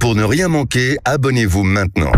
Pour ne rien manquer, abonnez-vous maintenant.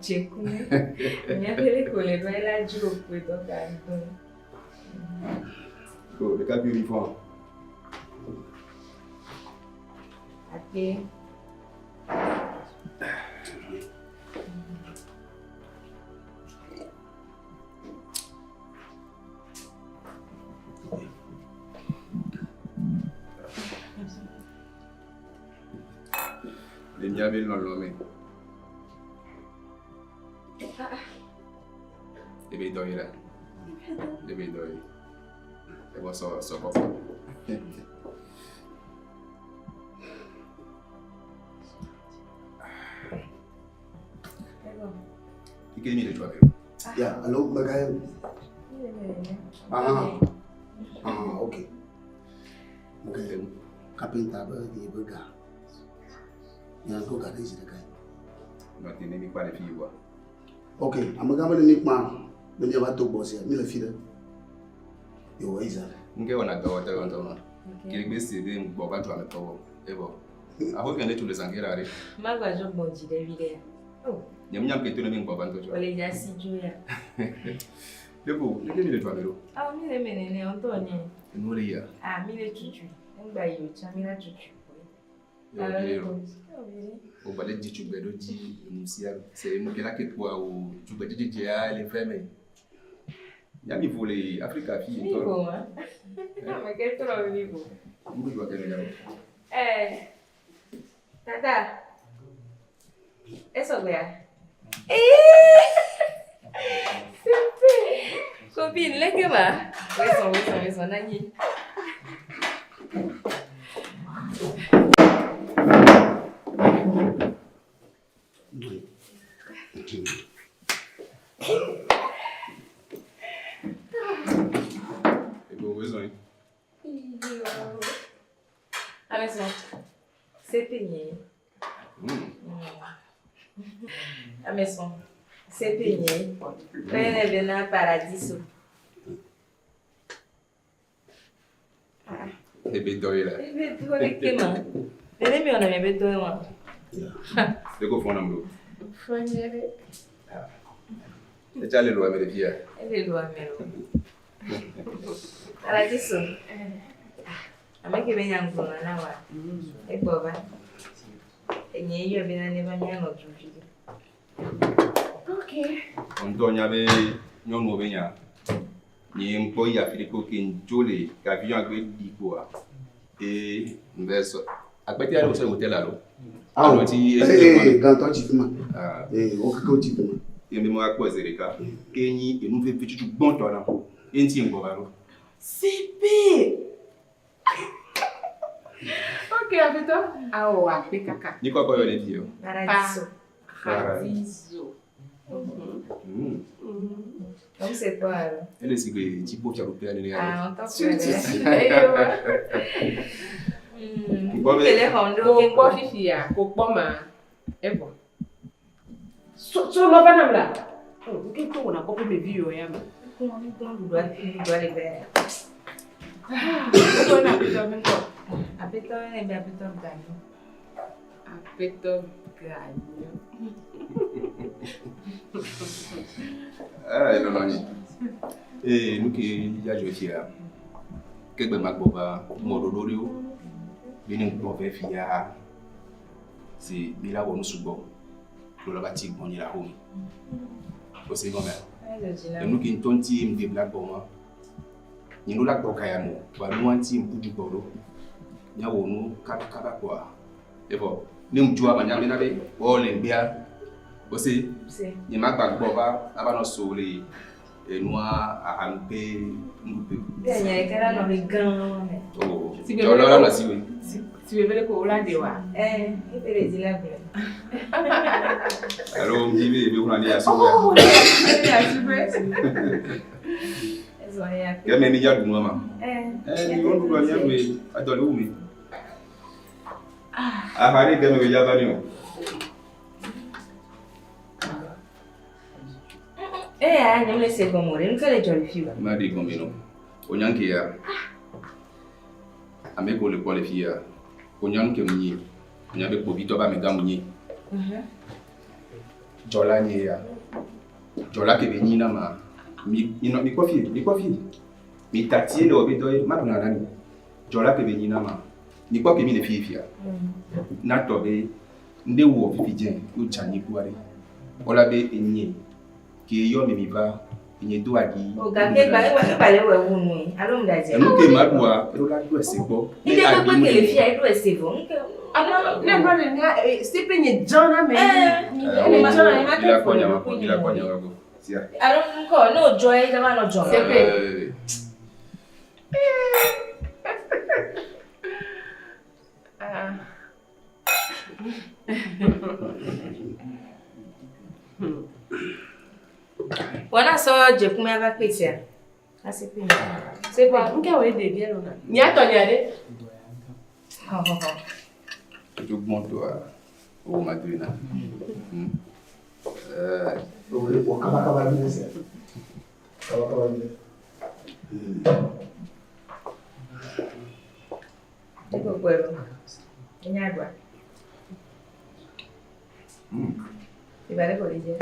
Chekume. Niapele kole do ela jiro pe to ka ndo. Go, the cap uniform. Ate. Le niabe non l'homme. Debe doy là. Debe doy. Et bon ça comme ça. Ike mi le toi. Ya, allo bagay. Okay. Okay. Kapenta ba di baga. Ya ko ga dai shi da kai. Non ti ne mi pas les filles quoi. Ok, amagamba ni nikma bende bato boss ya mi la fida. Yo iza. Nge wana gawa ta wana tama. Kiri be CV mbo ba to ameto. Ebo. Aho kende tu le sangera re. Magwa jo bonji de vile. Oh. Nyamnyam ke tu ne mi mbo ba to. Ole ja si juya. Debo, le mi le to amero. Ah, mi le menene Antonio. No le ya. Ah, mi le chuchu. Ngba yo cha mi la chuchu. O balé de tu bedo di musia c'est mo kela ke toi o tu bedo di dia les femmes ya mi volé Africa fille toi vivo hein mais que trop vivo mo doit que le tata eso vea copine le que va eso nani c'est peigné. A maison, c'est peigné. On est venu à Paradiso. Et bédoy là. Et bédoy comment? Et les miens on a bédoy moi. De quoi font amlo? Fanyere. Et tu as les lois mais les filles. Les lois mais. Paradiso. Ameke benyangona nawa. Eboba. Enye iyo bena ne banyango tuji. Okay. Ondonya be nyonu benya. Ni mpo ya Filipo Kinjole ka vision agbe dipo a. Et nveso. Agbeti ale o se hotel alo. Ah, ti ganto ti fuma. O kiko ti fuma. E me mo akpo zereka. Kenyi e nu fe fitu gbon to na. Enti ngo baro. Sipi. Ok, Abito. Ah, oh, apé caca. Ni quoi yo le dio? Paradiso. Paradiso. Como c'est quoi alors? Elle est sigé tipo charopé ne ya. Ah, on t'en fait. Ele rondo ko bo fifia, ko poma. Ebo. So lo banam la. Oh, que to na ko me bio ya ma. Ko ni don do le ver. Ko na Abito men ko. Abito ne be Abito ganho. Abito ganho. Ah, non. Et nous qui y a joué là. Quelque ma boba mododorio. Bini bobe fia. C'est bila wonu subo. Lo bati bon ila home. Aussi comme et nous qui tonti me black boma. Ni nous la bokaya mo. Ba nous anti mpudu bolo. Nya wonu kaba kwa. Et bon, nous mjua manya na be o le bia. Aussi ni ma gbagbo ba aba no sole et noir à amper nous bien il y a quelqu'un dans les gants oh si là là si oui si vous voulez ko la de wa il peut le dire là alors on dit mais on a dit à ça oh il y a super ya mais ya du maman on doit bien mais adole où mais hari de me ya ba ni non le sei come non che le giorni fiwa ma di come no onyanke ya ameko le qualifia onyanke munyi onyabe ko bito ba mega munyi jola nye ya jola ke benyi na ma mi kofi mi tatie le obedo ma tuna nani jola ke benyi na ma ni kwa ke mi le fifia na tobe nde wo fifijen yo chani kuare ola be enyi qui yo mi va ni do agi o ga ke ba le we wunu alo mdaje no ke madua e la do ese bo ni de ko ke le fi ai do ese bo nke ala ne bro ne c'est peñe jana me ni ma jana ma ke fo ila kwa nyawa go sia alo nko no joy da ma no joy c'est pe wana so je kuma ga petia asipi c'est pas nke we de bien là ni atonya de tu monte au madrina o kaba ni se kaba ni tipo pueblo nyagwa ibare ko lije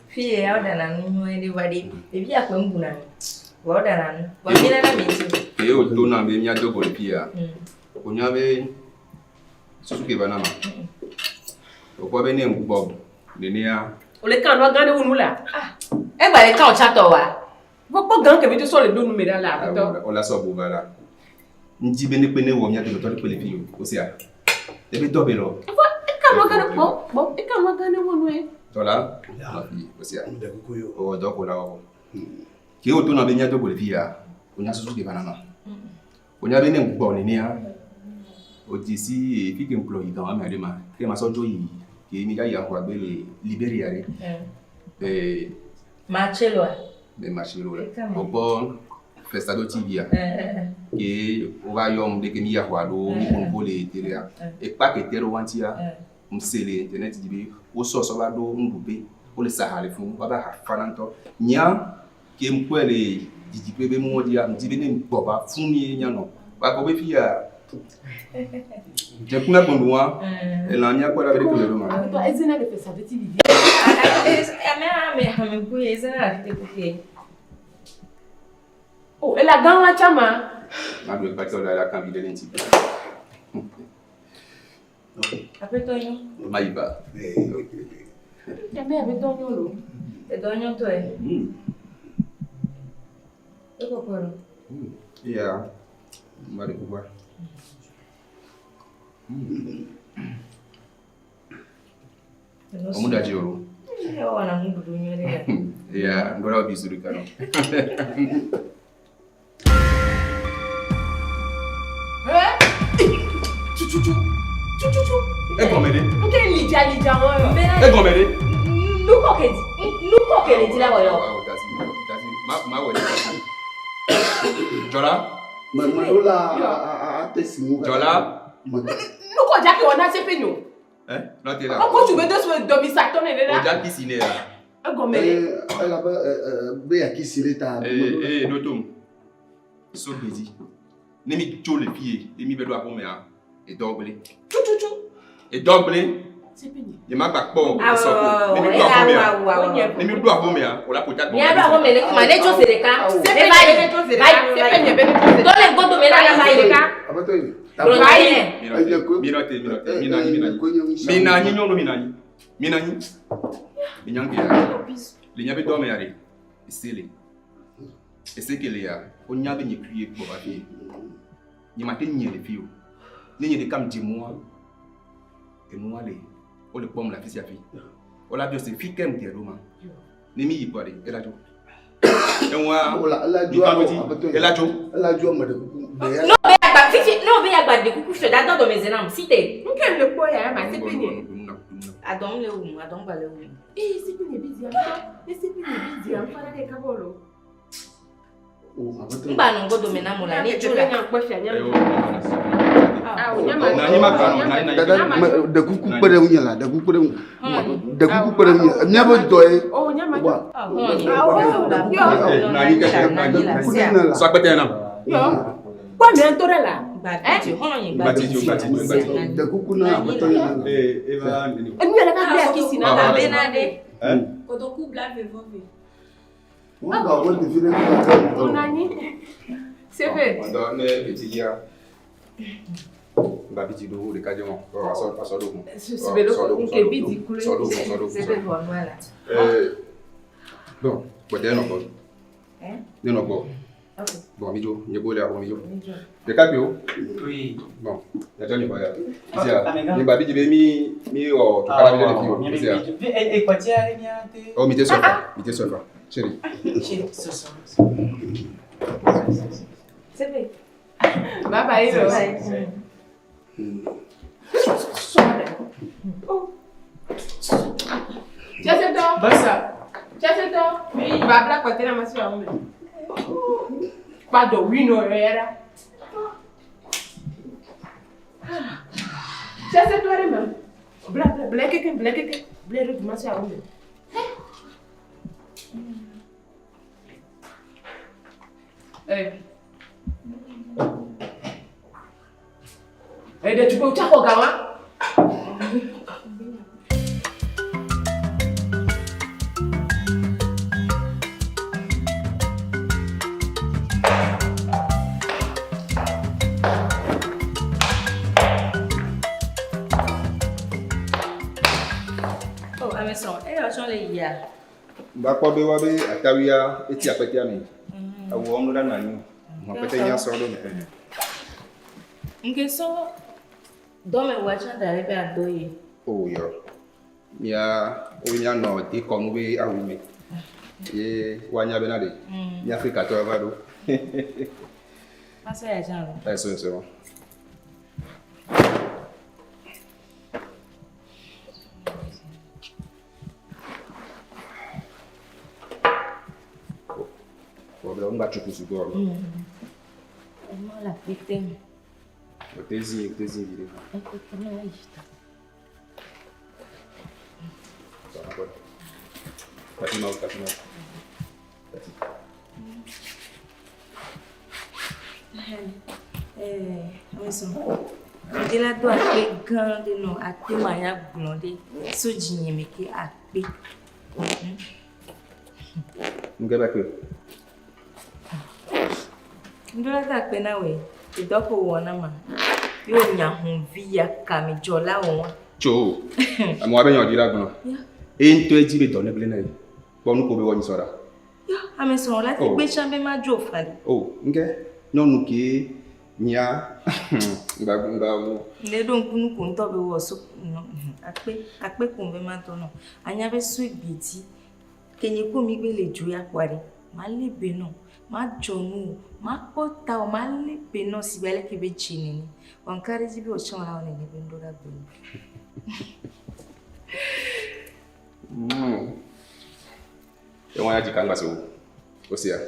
fie ya odana nnu ede wadi ebi akwa mbuna wa odana nnu wa mina na meti e o to na be nya dogo pia onya be susuke banama o ko be ne ngbo de ne ya o le kan no gan de wonu la e gba le kan o chato wa gbogbo gan ke bi to so le donu me da la to o la so bo bala nji be ne pe ne wo nya to le pe fio o sia e be dobe lo kan no gan bo e kan no gan de wonu e tola o sia o do ko la o ki o to na be nya dogo le pia onya susuke banama onya be ne ngbo ne ya o ti si fi ke employee kan ma de ma ke ma so joyi ke mi ya ya ko agbe le Liberia re machelo be machelo re o bon festado tv ke o va yom de ke mi ya ko ado mi kon vole teria e pa ke tero wantia msele internet dibi o so ba do ndube o le sahale fun ba ba fananto nya ke mkwele didipe be mo dia mdibe ne boba fun mi nya no ba ko be fia je kuna bondwa la nya kwa avec le roma to ezina de fesa de tv me ku ezina afite kuke oh ela ganwa chama ma do ba to la kan bi de lenti apetonyo maiba ya me apetonyo lo edonyo to e eko koro ya ma de kuwa omuda joro wana mundu dunyorera ya ndora bizuri kano e gomede nke lija mo e gomede nuko ke le dila boyo tasi ma wo jola Manola a tesimu. Jola. Nuko jaki wona se penyo. No te la. O ko tube dos we domisato ne la. O jaki sine la. Agomele. Ela be aqui ta. No tom. So busy. Nemi jole pied, emi be do akome a. E doble. Chuchuchu. E doble. Il m'a pas bon. Ah, Ni mi do avon me ya. O la ko ta. Ni ado avon me le kuma ne jo se de ka. Se vai. Don le godo me na la vai de ka. Abato yi. Minani. Minyangi ya. Linyabe do me ya re. Isele. Ese que le ya. Onyabe ni kriye ko ba fi. Ni ma ten nyele fi o. Ni nyele kam di moi. Et moi les o le pom la fi si afi. O la bio se fi kem de roma. Ni mi yi pare e la jo. Enwa la jo ma de no be agba fifi no be agba de kuku so da do me zenam site Nkem le po ya ma si penye. adon le wu adon ba le wu Si penye bizi ya. Si penye bizi ya fara de kabolo. ngba no godo me na mo la ni jula de kuku pere mu yala de kuku pere mu ne bo doye Oh nyama. So apete na. Yo. Kwa mi antore la. de kuku na abato yi na Eva ni. Emi ala ka bia kisi na na be na de Kotoku black vevove. wọ́n bá wọ́n ti fi lé kí wọ́n Nani? C'est fait. Ando ne petit ya. Ba biti do de kaje mo. Aso do. C'est belo nke bizi kule. c'est de voir voilà Bon, peut-être non bon. Ne non bon. OK Bon, mijo, ni go le abo mijo. De kapio? Oui. Bon, ya joni ba ya. Isia, ni ba biti be mi o to kala bi de pio. Isia. E pati ale niente. Oh, mi te sofa. Chérie. Chérie, ce soir. c'est fait Bye bye. Tiens toi. Basta. Tiens toi. Oui, va black côté na masu ya ngwe. Pas de wino era. Tiens toi même. Black de masu ya ngwe. De tu peux chako gawa? oh ameson e o son le ya Ba ko be wa be atawia eti apete ami. Awo onu da na ni. Mo apete nya so do me. nke so do me wa cha da be adoye Oh yo. Mia o nya no ti ko nu be awu me. Ye wa nya be na de. Ni Africa to ava do. pasa ya jan Eso. Problem nga chuku su go. mo la fitem O tezi vire. e ko no isto Tá agora. Tá mal. ameson de la do ape gan de no ape ma ya glonde so jinye me ke ape Nga ba ko. ndola ta pe na we idoko wona ma yo nya hun via kamijola won Cho. Amo abe yan dira gan. En to eji be don ebele na yi. Bonu ko be woni sora. yo ameson la ti gbe chambe ma jo fani Oh, nge. Nonu ke nya. Nga wo. le don kunu kun to be wo so no ape kun be ma to no anya be su igbiti kenye ko mi gbe le ju ya pare ma le be no ma jonu ma pota o ma le be no si bele ke be chini ni on kare ji bi o chon la on ni be ndo da gbe E won ya ji kan so. O sia.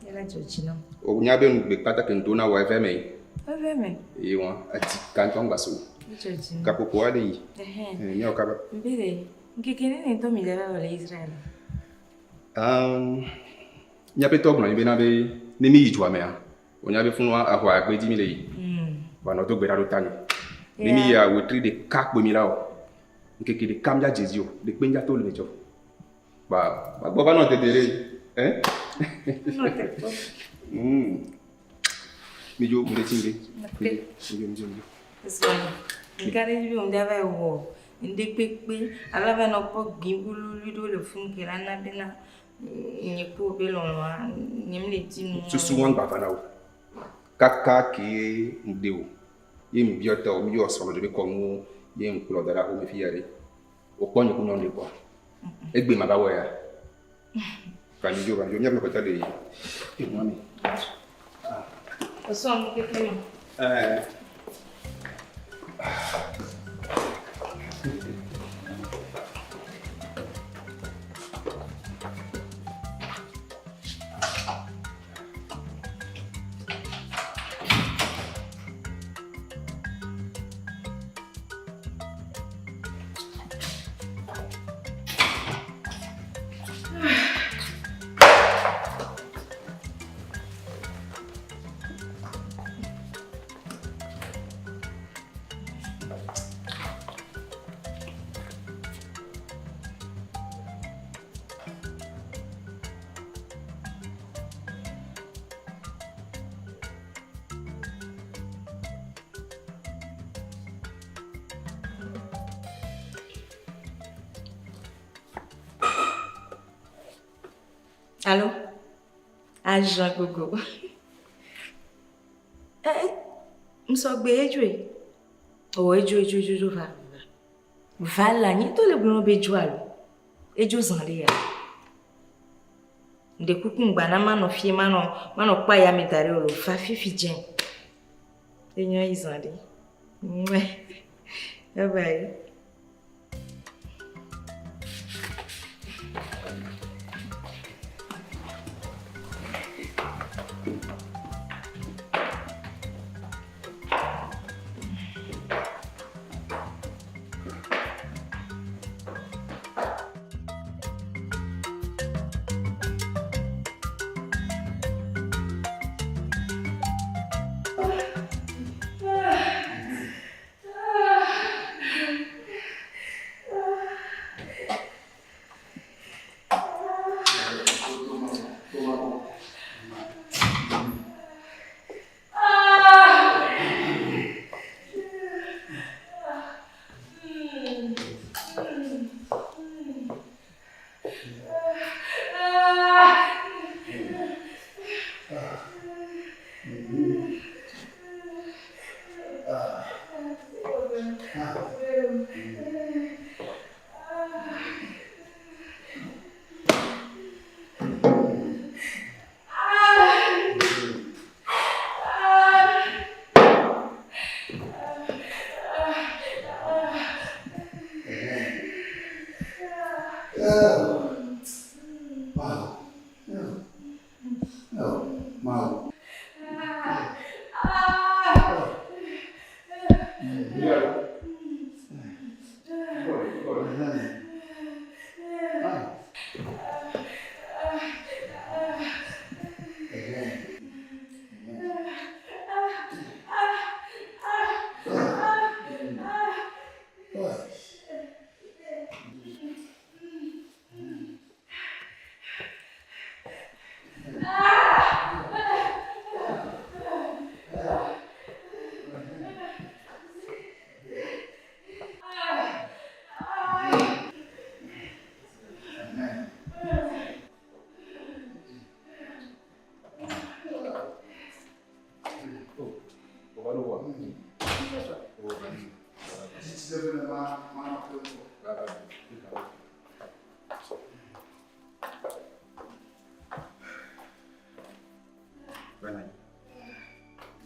ela joji no O nya be nu be pata ke ndo na wa fe me. ave me E won ati kan ton ga so. joji no Ka popo ade yi. Ni o ka ba. mbere nkekene ne to mi le ba Israel Nya pe to gbon yi be na be ni mi yi ju ame a. O nya be fun ahwa agbe di mi le yi. Ba no to gbe da do tani. Ni mi ya we tri de ka pe mi la o. que les caméras Jésus, les peignes tout le métier. Bah, bah, non, t'es délai, hein? Non, t'es pas. Mais yo, me détingue. Ok. Nkari bi on dava wo inde pepe alava no po gimbulu lido le fun ke lana bena ni ko be lo ni me tinu Tu souvent ba fana o kaka ki ndeo ye mi biota o mi yo so de ko mu ye nkulo dara o mi fi yare o ko ni ko non le kwa egbe ma ba wo ya kan yo mi ko ta le e mo mi o so mo ke ke Allô? Agent Gogo. M'sogbe ejwe. Oh, ejwe va. Va la ni to le blon be jwalo. Ejo zanle ya. Nde kuku ngba na mano fie mano pa ya medare olo fa fifi jen. Enyo izande. Mwe. Bye bye.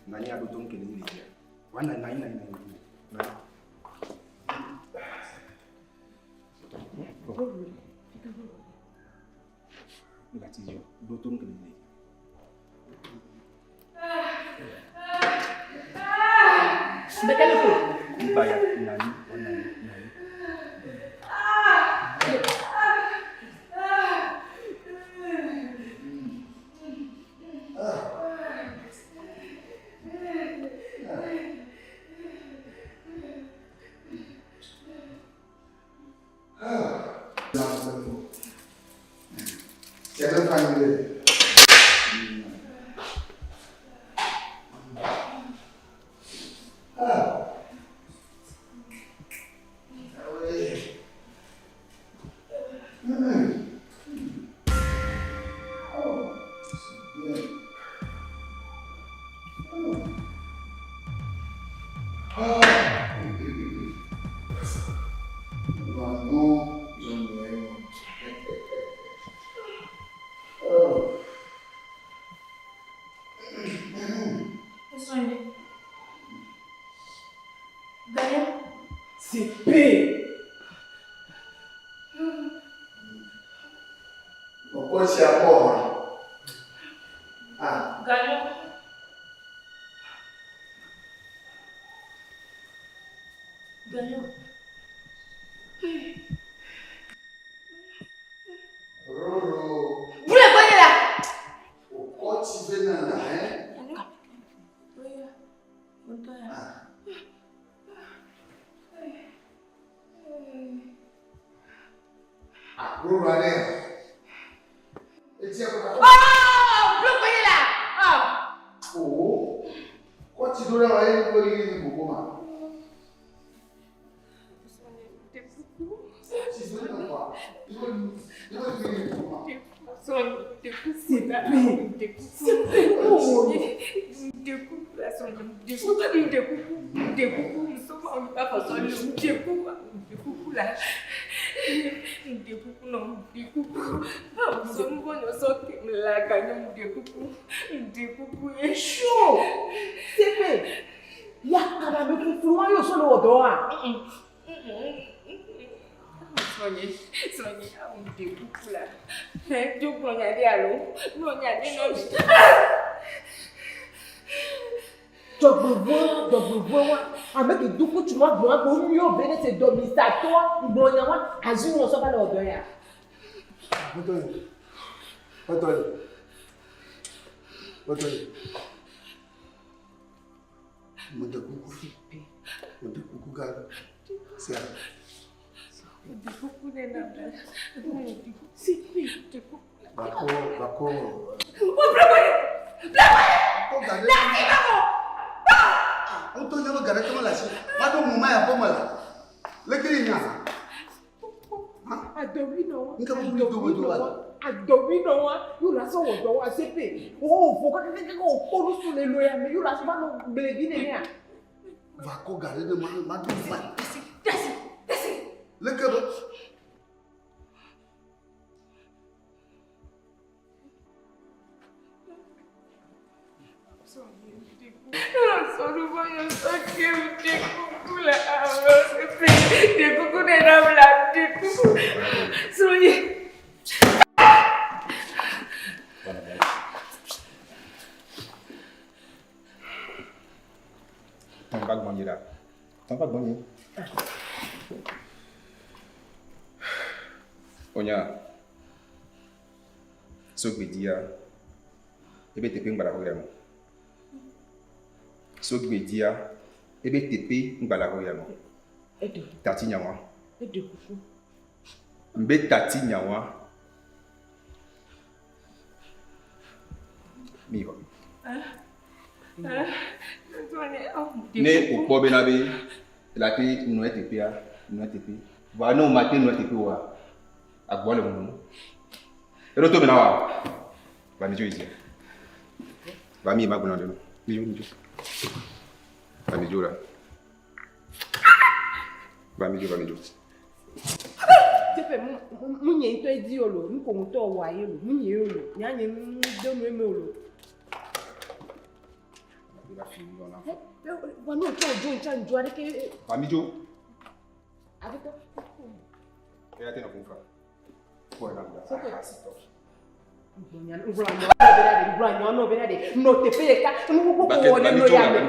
Nani ado ton ke ni dia. Wana nai. Ngati yo do ton ke ni. Betul tu. Bayar nani, wana nani. C'est un famille. Ah. Onya, so gbedia, ebe tepe ngbala hoya mo. So gbedia, ebe tepe ngbala hoya mo. Tati nyawa. Mbe tati nyawa. Miho. Ne ukpo be na be, la pi no tepe a, no tepe. Wa no mate no tepe wa. Agboale mo. Ero to be na wa. Ba mi jo ije. Ba mi ma gbona de no. Mi jo. Ba mi jo la. Ba mi jo. Tepe munye ito edi olo, nko muto wa yelo, munye olo. Nyanye do me olo. Ba fi yo na. Wa no to jo ncha njo ade ke. Ba mi jo. Abito. Ya te no kunfa. Ko na ba. Ubranyo no benade no tepeka nuko ko le no ya me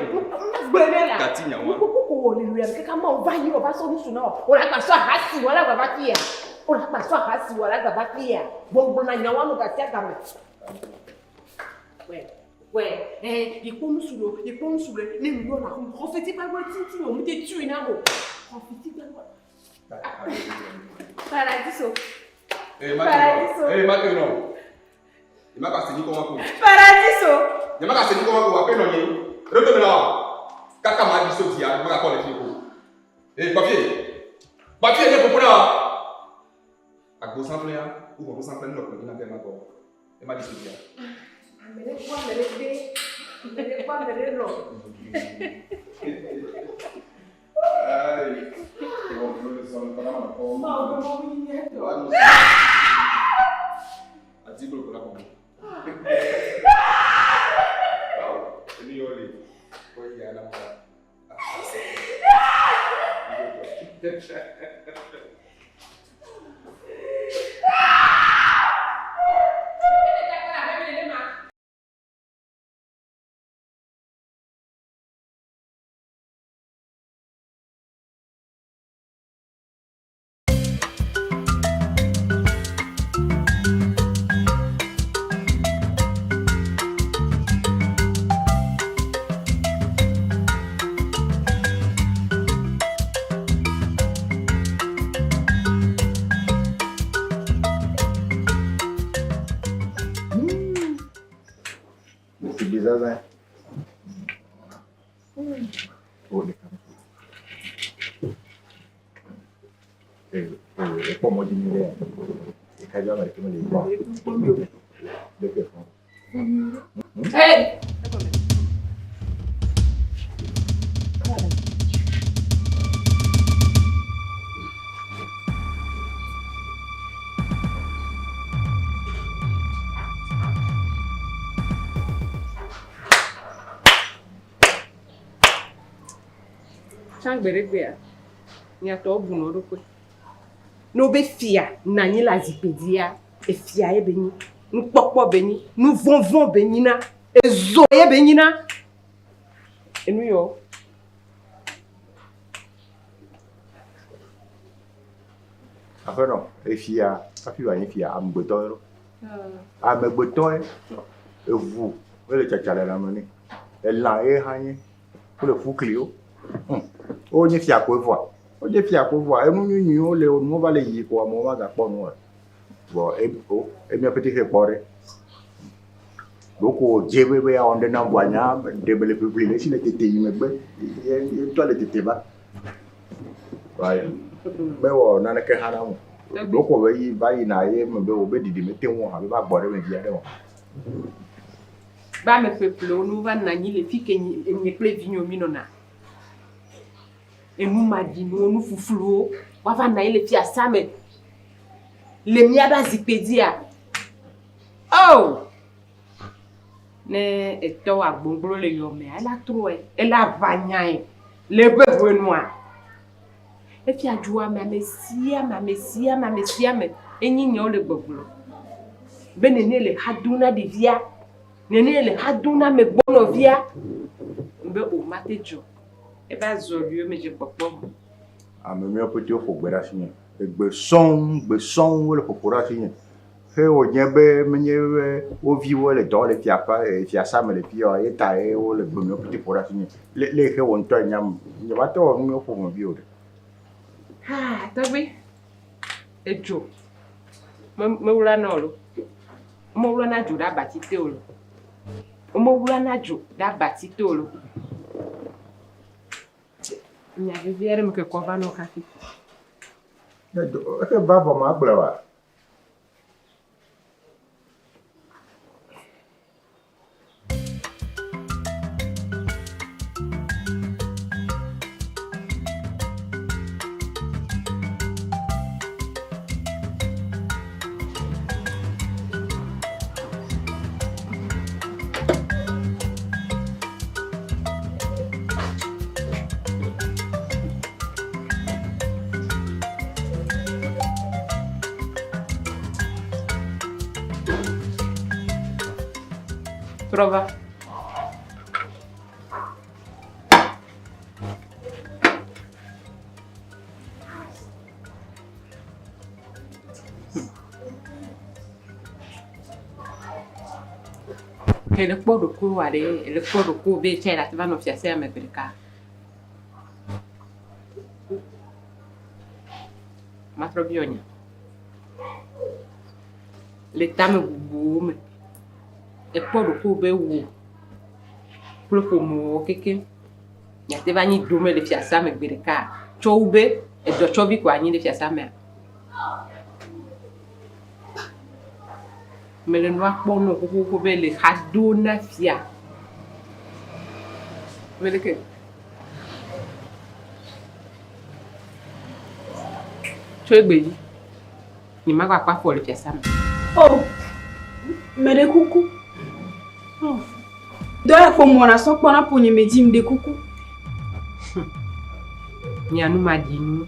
gbenela Katinya wa nuko ko le lu ya ke kama o bayi o ba so ni suna o la gba so hasi wala gba bakia o la gba so hasi wala gba bakia gbogbo na nyawa no ga tia ga me ipo musulo ni mi yo na ko profeti pa gbo tintin o mu te tu ina mo profeti gba Paradiso. Makeno. Il m'a passé ni comment pour. Paradiso. Il m'a passé ni comment pour appeler l'on. Retourne là. Kaka m'a dit sauter, il m'a rappelé les filles. Eh, papier. Papier, il est pour là. À gauche en plein, ou à gauche en plein, il n'a pas encore. Il m'a dit sauter. Mais quoi, C'est bizarre, hein? Oh, les caméras. Et pour moi, je dis, et quand même, avec les bras. De quelle forme? Hey! Berebea, nyato buno rokwe. No be fia na nyi la zipedia e fia e beni, nu pokpo beni, nu vonvon beni na, e zoye beni na. E nu yo. Enfin non, et fia, ça fait une fia à m'beton. À m'beton, et vous le tchatchala la monnaie. Elle l'a éhagné pour le fou Clio. Oh, ni fia quoi voir. Oh, ni fia quoi voir. Et nous, on va les y quoi, on va d'accord, nous. Bon, et bien petit réparé. Donc, au JBB, on est en voyant, débile publié, si les tétés, mais toi, les tétés, bah. Ouais. Mais on a que Hanam. Donc, on va y naïe, mais on va dire, mettez moi, on va boire, mais bien. Bah, me fait pleu, nous va nani les filles qui ne plaît vigno minona. Et nous m'a dit, nous fouflou, on va naïe les filles à ça, mais les miada zipédia. Oh! Ne, et toi, bon, le yome, elle a trouvé, elle a vagné, les beurres noirs. Et puis, à joie, ma messia, mais, et n'y a le boblo. Benene le haduna de via, nene le haduna me bono via. Be o matejo. E ba zolieu, mais je peux pas. Ah, mais mieux petit au football signé. Et besson, le popora signé. Fait au niebe, menye, au vivre les dents, les fiapa, et fiasa, mais les filles, et taille, ou le bon petit pour signé. Les gens ont un yam, il va te voir mieux pour mon bio. Ah, t'as vu? Et Joe. Me oula nolo. Mo oula na Joe da batite olo. Mo oula na Joe da batite olo. Nya viviere me que kova no café. Que baba ma blava. Prova. Le pot de cou, le pot de cou, tu vas nous faire ça, mais le cas. Ma trop bien. Le temps me boum. et pour le coup be wo pour mo keke ya te va ni dome le fiasa me gbereka choube e do chobi kwa ni le fiasa me mais le noir bon no ko be le hadona fia mais le que chobe ni magwa kwa for le fiasa me Oh, mais de coucou. Oh. Doya pour moi, na sok pona pour ni me dire de coucou. Nyanu madinu.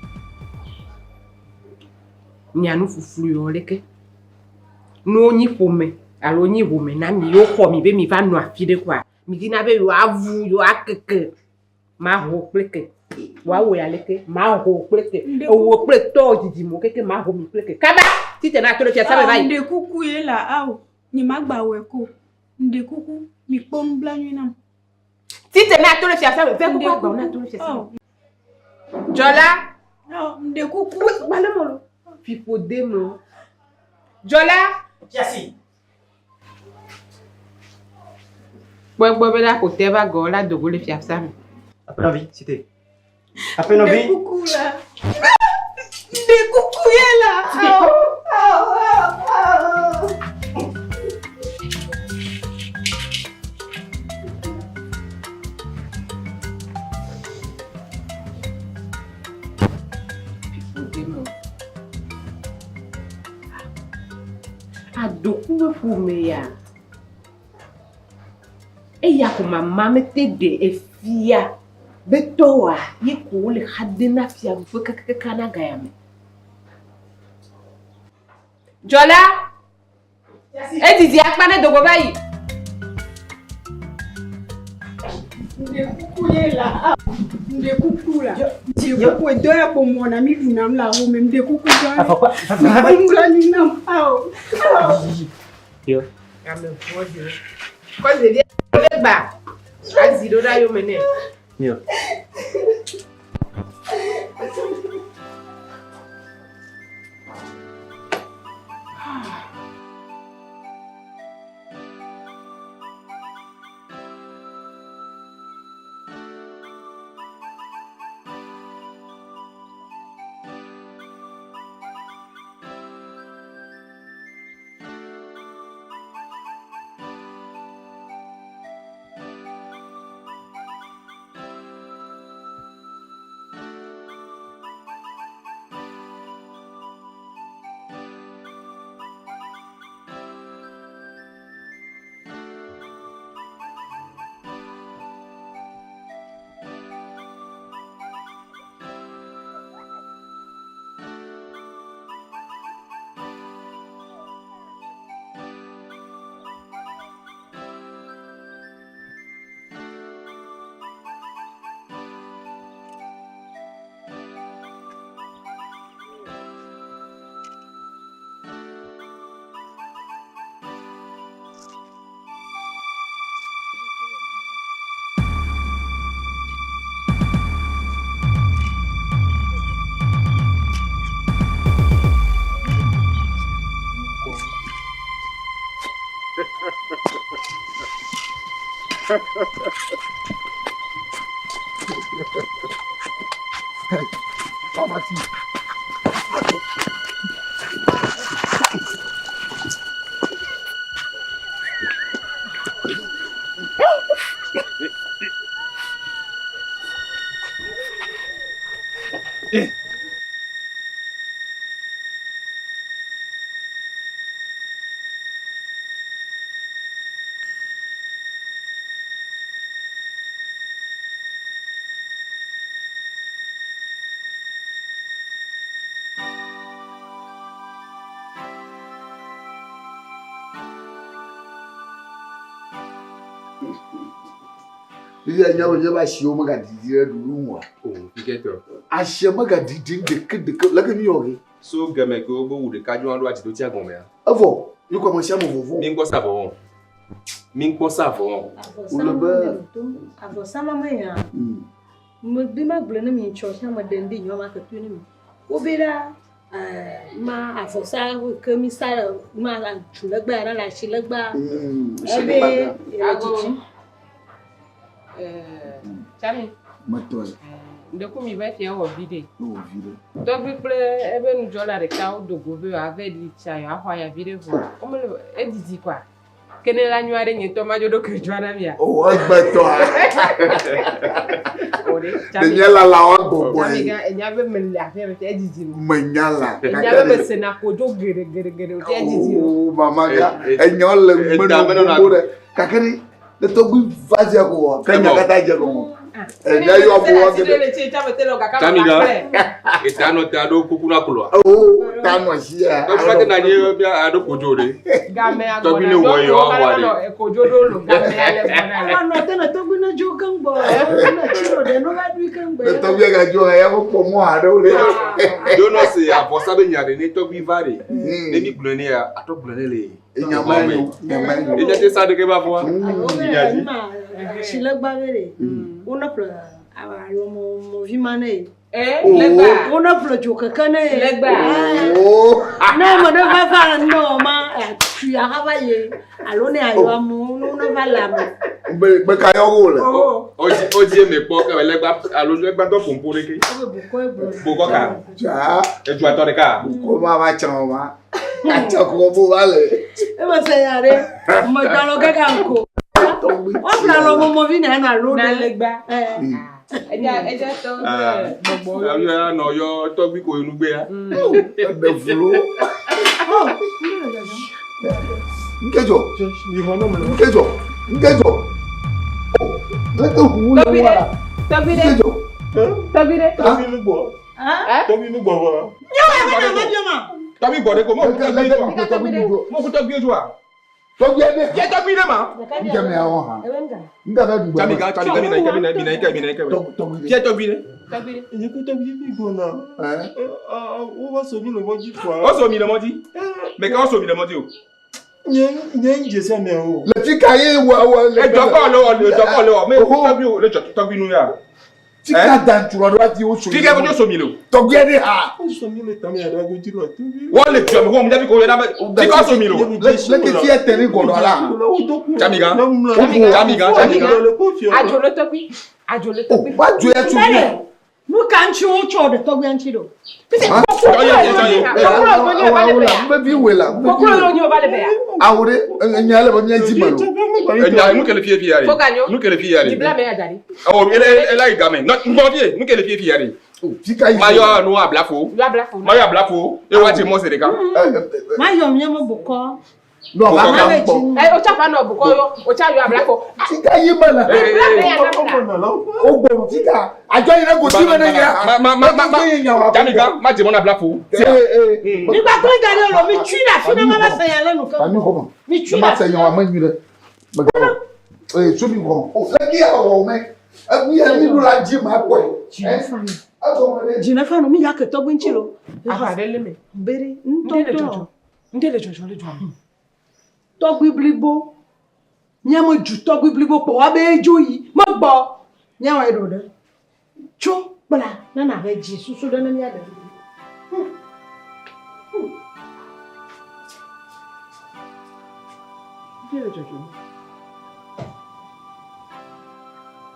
Nyanu fufulu yo leke. No ni fome. Alo ni wome na mi yo ko mi be mi va no afide kwa. Mi gina be yo avu yo akeke. Ma ho pleke. Wa wo ya leke, ma ho pleke. O wo pleke to jiji mo keke ma ho mi pleke. Kaba, ti te na to le fiasa be bai. De coucou ye la aw. Ni magba we ko. De coucou mi pom blanyu nam. Ti te na to le fiasa be fe ko gba na to le fiasa. Jola. Non, de coucou. Bale mo. Fipo demo. Jola. Jasi. Gbogbo be la ko te ba go la dogo le fiasa me. Après envie, c'était. Après envie. De coucou là. De coucou ye la aw. Adoku me fume ya. E ya ko mama me te de efia. Betoa ye ko le hadena fia fu kana ga ya me. Jola. E didi akpane dogo bayi. De coucou ye la aw. De coucou là. De coucou doya pour moi na mi dunam la ho même de coucou doya. Pourquoi? Pom blanyu nam aw. Yo. Ame vodio. Ko de dia le ba. Aziro da yo mene. Yo. Il y a un chien qui a dit Oh, piqueteur. a chien qui a dit que la gueule So game ko bo wude ka jo ando ati do ti agon ya. avant, il commence à me voir. Min ko savon. Min ko savon. Abo sama maya. Mo bima gbele na mi cho sha mo dende nyo ma ka tu ni mi. Obera ma afosa que mi sa ma chulegba na la chilegba Chilegba. Chami. Matoi. Ndeko mi va faire au vide. No vide. Donc bi ple ebe nu jola de ka o dogo be avec di cha ya hwa ya vide vo. O me e didi kwa. Kene la nyuare nyi to ma jodo ke jwana mi ya. Oh, agbeto. Ore. Denyala la wa gbogbo. Chami ga enya be me la fe e didi. Menyala. Enya be se na ko jo gere o te didi. Oh, mama ga enyole meno de. Kakeni de togu vazia ko. Kanya kata je ko. Enya yo abo wa gede. Tamiga. Etano tado kukuna kulwa. Oh, tano sia. To fate na je bia ado kojore. Game agora. To bi ne wo yo awari. E ko jodo lo game ale bona. no tena togu na jo kan bo na chiro de no ga du kan bo De togu ga jo ya ko pomo ado le. Do no se aposa be nyade ne to bi vare. Ne bi blone ya ato blone le. Nyamanu. E jate sa de ke ba fo. chilegba vere una pro alo mo vimane Legba. una pro jo kakane Legba. Oh. na mo de va fa no ma tu ya hava ye alo ne ayo amu no va la mo Be kayo go le. Oji me po ke legba alo legba to pompo re ke. Boko ka. Ja. E ju ato de ka. Ko ma ba chan ma. Acha ko bo vale. e ma se yare mo ta lo ke kan ko o bla lo mo vi na na lo Na de legba. Eja to gbogbo. Ayo no yo to bi ko inu gbe ya. De flo. Nkejo. Nkejo. Nkejo. Leke hu le wala. Tabire. Nkejo. Tabire. Tobi nu gbo wa. Tobi gbo de ko mo ko to bi oju a. Tobi ede. Je to bi de ma. Nke me awon ha. Nga ba du gba. Tami ga mi na ke. Tobi. Je to bi de. Tabire. O so mi le modi. Me ka o so mi le modi o. Le tika ye wa le. E joko lo me to bi nu ya. Tika dan turo do ati o so. Ki ke bo so mi lo. Tobi ede ha. Wọ́n lè jọ mi wọ́n mú jẹ́ bí kò yẹ dábẹ́ tí kò sọ mi lò. Leke ti e teni godo ala. Jamiga. Ajole tobi. Ajole tobi. Wa jo e tu mi. nu kan chi o cho de togu an chi do Mbe bi wela. Kokoro lo nyo bale be ya. Awure nyale ba mi aji malo. Ẹja nu kele fie fie yare. Nu kele fie yare. Ni bla me ya dari. Oh ele la igame. No mbodie nu kele fie fie yare. Tika yi. Mayo nu ablafo. Yo abla fo. Mayo ablafo. E wa ti mo se de ka. ma yo mi mo boko No ba ka po. O cha pa no bu ko yo. O cha yo abla fo. Tika yi mala. O gbo tika. Ajo ire go ti mena ya. Jamiga ma ti mo na ablafo. nígbà tó ń darí ọ̀rọ̀ mi tú ìlà fún mi máa sẹyìn lẹ́nu kan Ani ko mo. mi tú Ma ìlà se yan wa manyu de. Ba. So bi ko. O le ki awo me. Abu ya mi lu la ji ma po. jìnnà fáwọn mi yà kẹtọ gbé ń ṣe lọ Aba de le me. bẹ̀rẹ̀ Ndele ntọtọ jojo. Ndele jojo le jo. tọgbí blibo nyẹ mo jù tọgbí blibo pọ wá bẹ jó yìí mo gbọ́ nyẹ wọn ẹdọ dẹ tso kpla nana bẹ jì susu dẹ nani adẹ. Ndele jojo.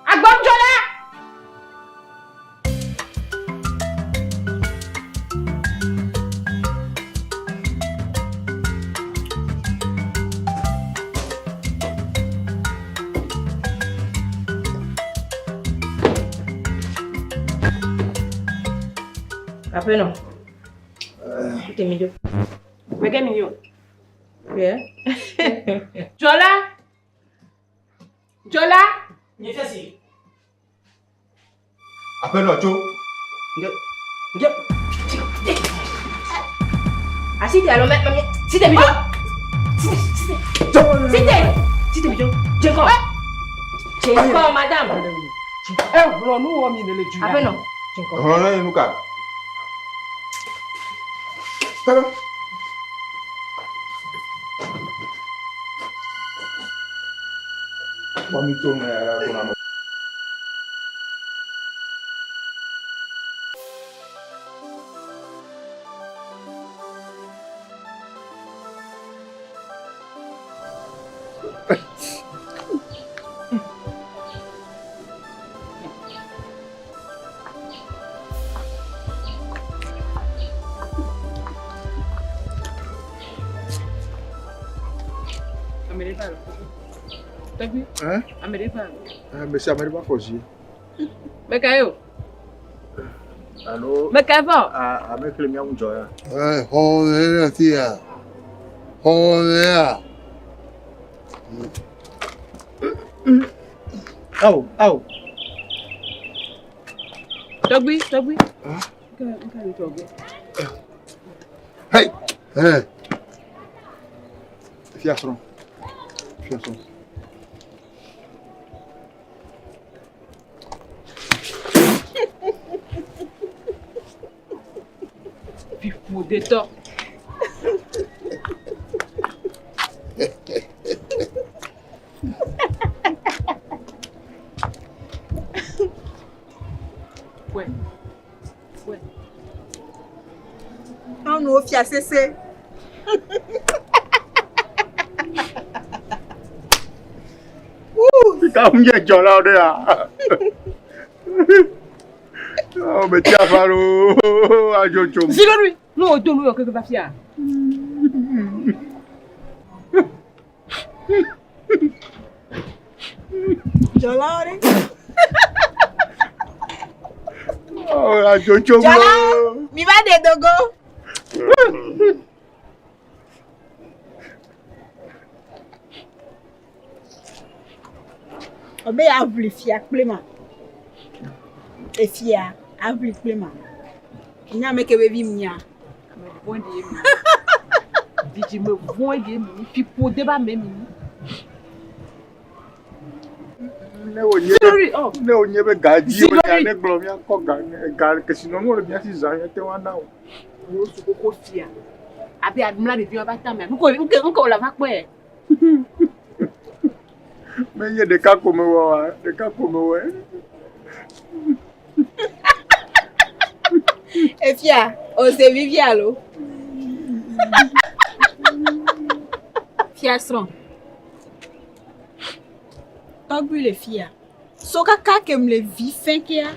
Agbonjola. Après non. T'es mieux. Me get me yo. Yeah. Jola. Jola. Après no cho. Así te alo me. Si te mieux. Si te mieux. Jacob. Jacob madame. Lo nu wo mi le ju. Après non. Jacob. Ọ̀rọ̀ náà nu ka. Pero Mami to me ara kuna mo. Americano. Tá aqui? Americano. Monsieur Amérique va faucher. Mais caiu. Allô? Mais caiu. Avec le mien, on joue. Joder, tía. Joder. Au, au. Togbi. Hey. Hey. Fiasson. Pifou de to. Ouais. On nous offre cesser. Come here, John, out there. Oh, mais tiens, Faro. Ah, Jojo. Sinon lui. Nous on donne nous quelque chose à faire. Jolare. Oh, ah, Jojo. Jola, mi va de dogo. Obe avli fia plema. E fia avli plema. Nya meke bebi mnya. Bon Dieu. Dit me bon Dieu, puis pour débat même. Ne o nyebe gaji o ya ne glo mi akọ ga ke sino mo le bi asi zan ye te wa na o. Wo su koko fia. Abi admira de vion ba ta me. Nko la va pe. Me ye de ka ko me wa, de ka ko me we. E fia, o se vivi alo. Fia strong. Togbi le fia. So kaka ke me le vi fin kia.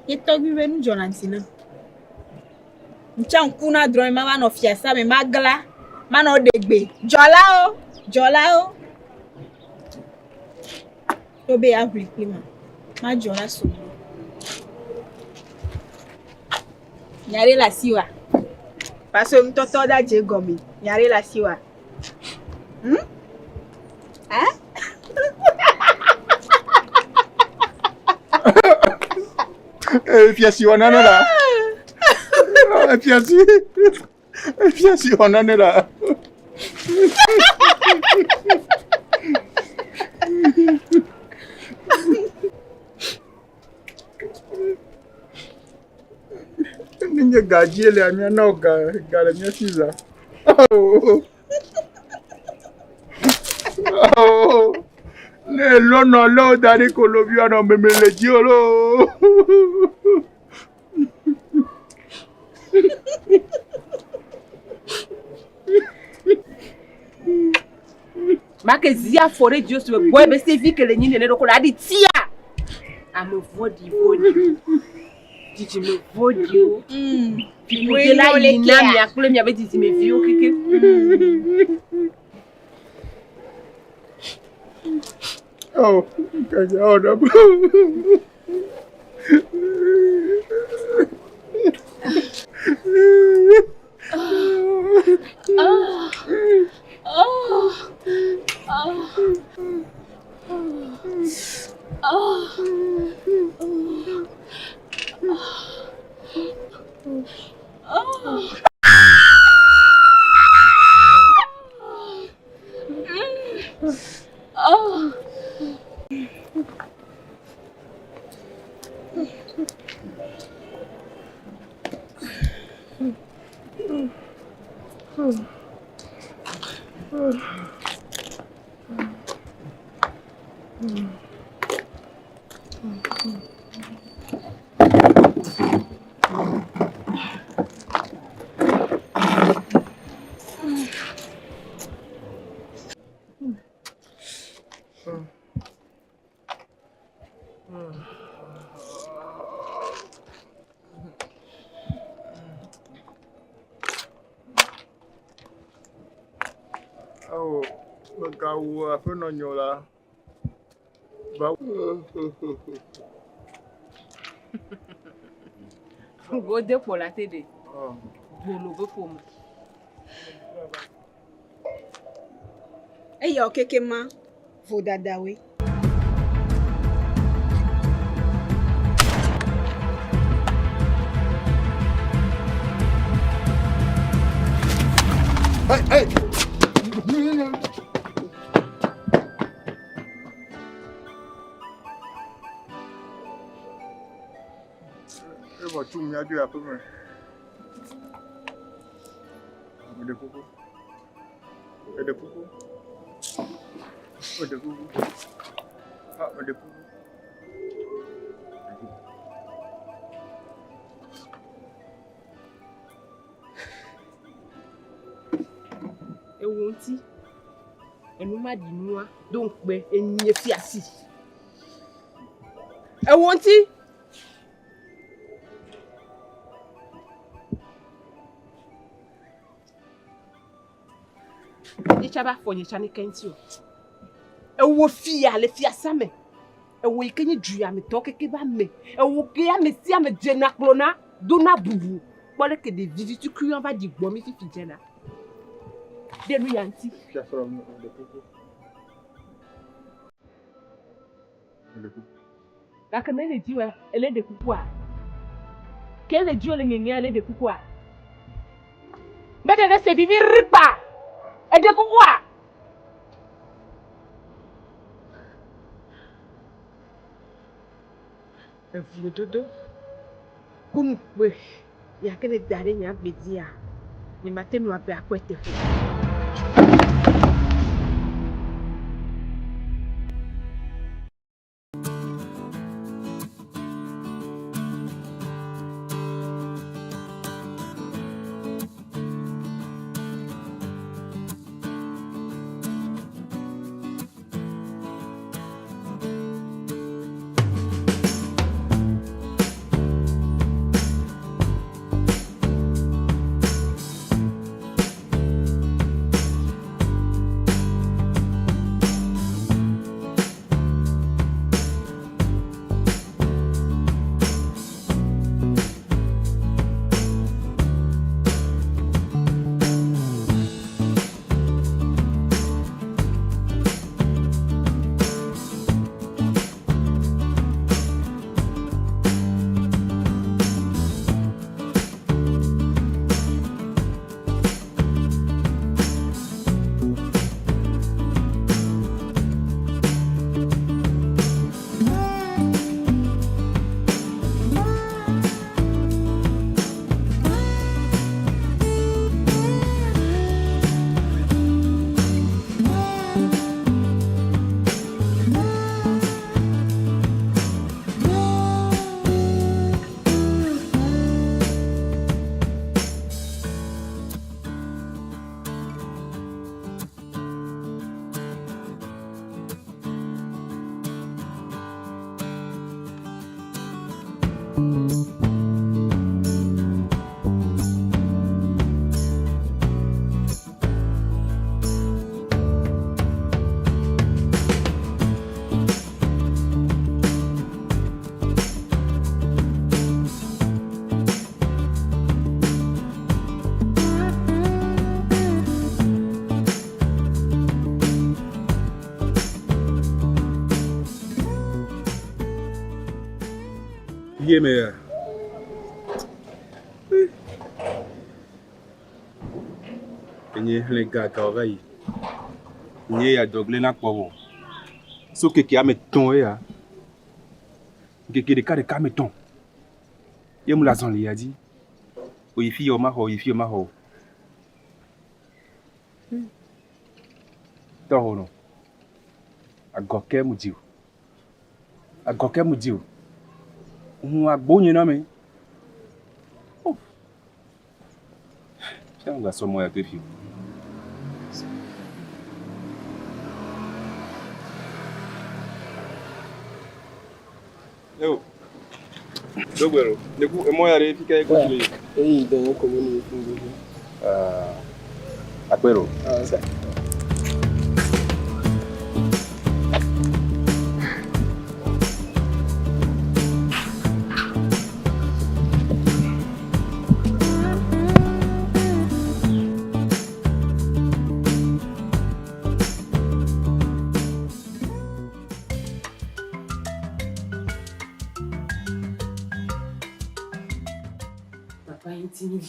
E togbi be nu jonansina. Ncha nkuna dron mama no fia sa me magla. Ma no degbe. Jola o. To be avli klima. Ma jola so. Nyare la siwa. Parce que mtoto da je gomi. Nyare la siwa. Hein? Fiasi on en est là. Fiasi on en est là. Ninja gaji ele amia na ga le mia siza. Oh. Ne lono lo dari kolobia no memele jiolo. Make zia fore Dieu se boy be se vi que le nyine ne ko la di tia. A me vodi. Didi me vodi. Puis pour la ina mi akule mi ave didi me vi o keke. Oh, kaja ona. Oh, me gaou a fait non là. Ba. Go de pour la télé. Bolo go pour moi. Eyo kekema vo dada we. Hey! Et moi, tout m'y a dû à peu près. Mais de coucou. Et de coucou. Et de coucou. Ah, mais de coucou. E wonti. E no ma di nua. Donc be enye fiasi. E wonti. Ni chaba fonye chani kenti o. E wo fia le fiasa me. E wo ikenye dua me to keke ba me. E wo ke ya me si ya me jena klona do na bubu. Pole ke de visite cru va di gbo mi fifi jena. De lui anti. Je suis from de coucou. De coucou. La kene le diwa, ele de coucou. Quel est Dieu le ngenya ele de coucou? Bete de se bibi ripa. E de coucou. E fu dodo. Kun we. Ya kene dare nya bedia. Ni matenu abe akwete fu. Yeah, mais les gars travaillent. Il y a doglé na quoi. So que qui a met ton ya. Que de cas de cameton. Il me l'a zon li a dit. O ifi o ma ho, ifi o ma ho. Então não. Agoke mudiu. Agoke mudiu. Agbonye na me. Oh. C'est un garçon moi à te fier. Yo. Dogbero, ne ku mo ya re fi kai ko le. Dan ko mo ni fun gbogbo. Apero. Sa.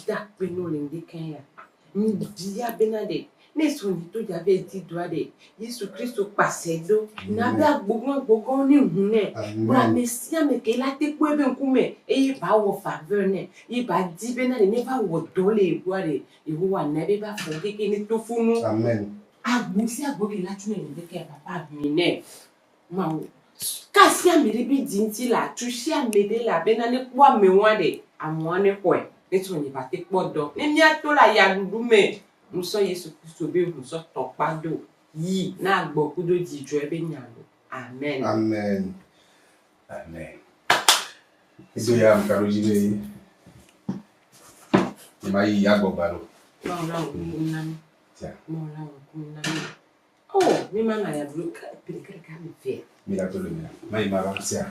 da peno lende kanya. Dia benade. Neso ni to jabe ti doade. Yesu Kristo pasedo. Na bia gbogbon ni hune. Bra mesia me ke la te ko ebe nkume. E ba wo favor ne. E ba di benade ne ba wo dole eguade. Yehowa na be ba fo keke ni to funu. Amen. Agbusi agboki la tune lende ke papa mi ne. Ma wo. Kasi amere bi dinti la. Tushi amede la benane kwa me wade. Amwane kwe. Neto ni ba te podo. Ni mi ato la ya dudume. Muso Yesu Kristo be muso tokpado yi na agbo kudo di jo ebe nyalo. Amen. Amen. Amen. Ido ya mkaro jibe. Ima yi ya gbobalo. Maula nkunani. Tia. Maula nkunani. Oh, mi mama ya bloka pelikere ka mi fe. Mira tole mira. Mai mara sia.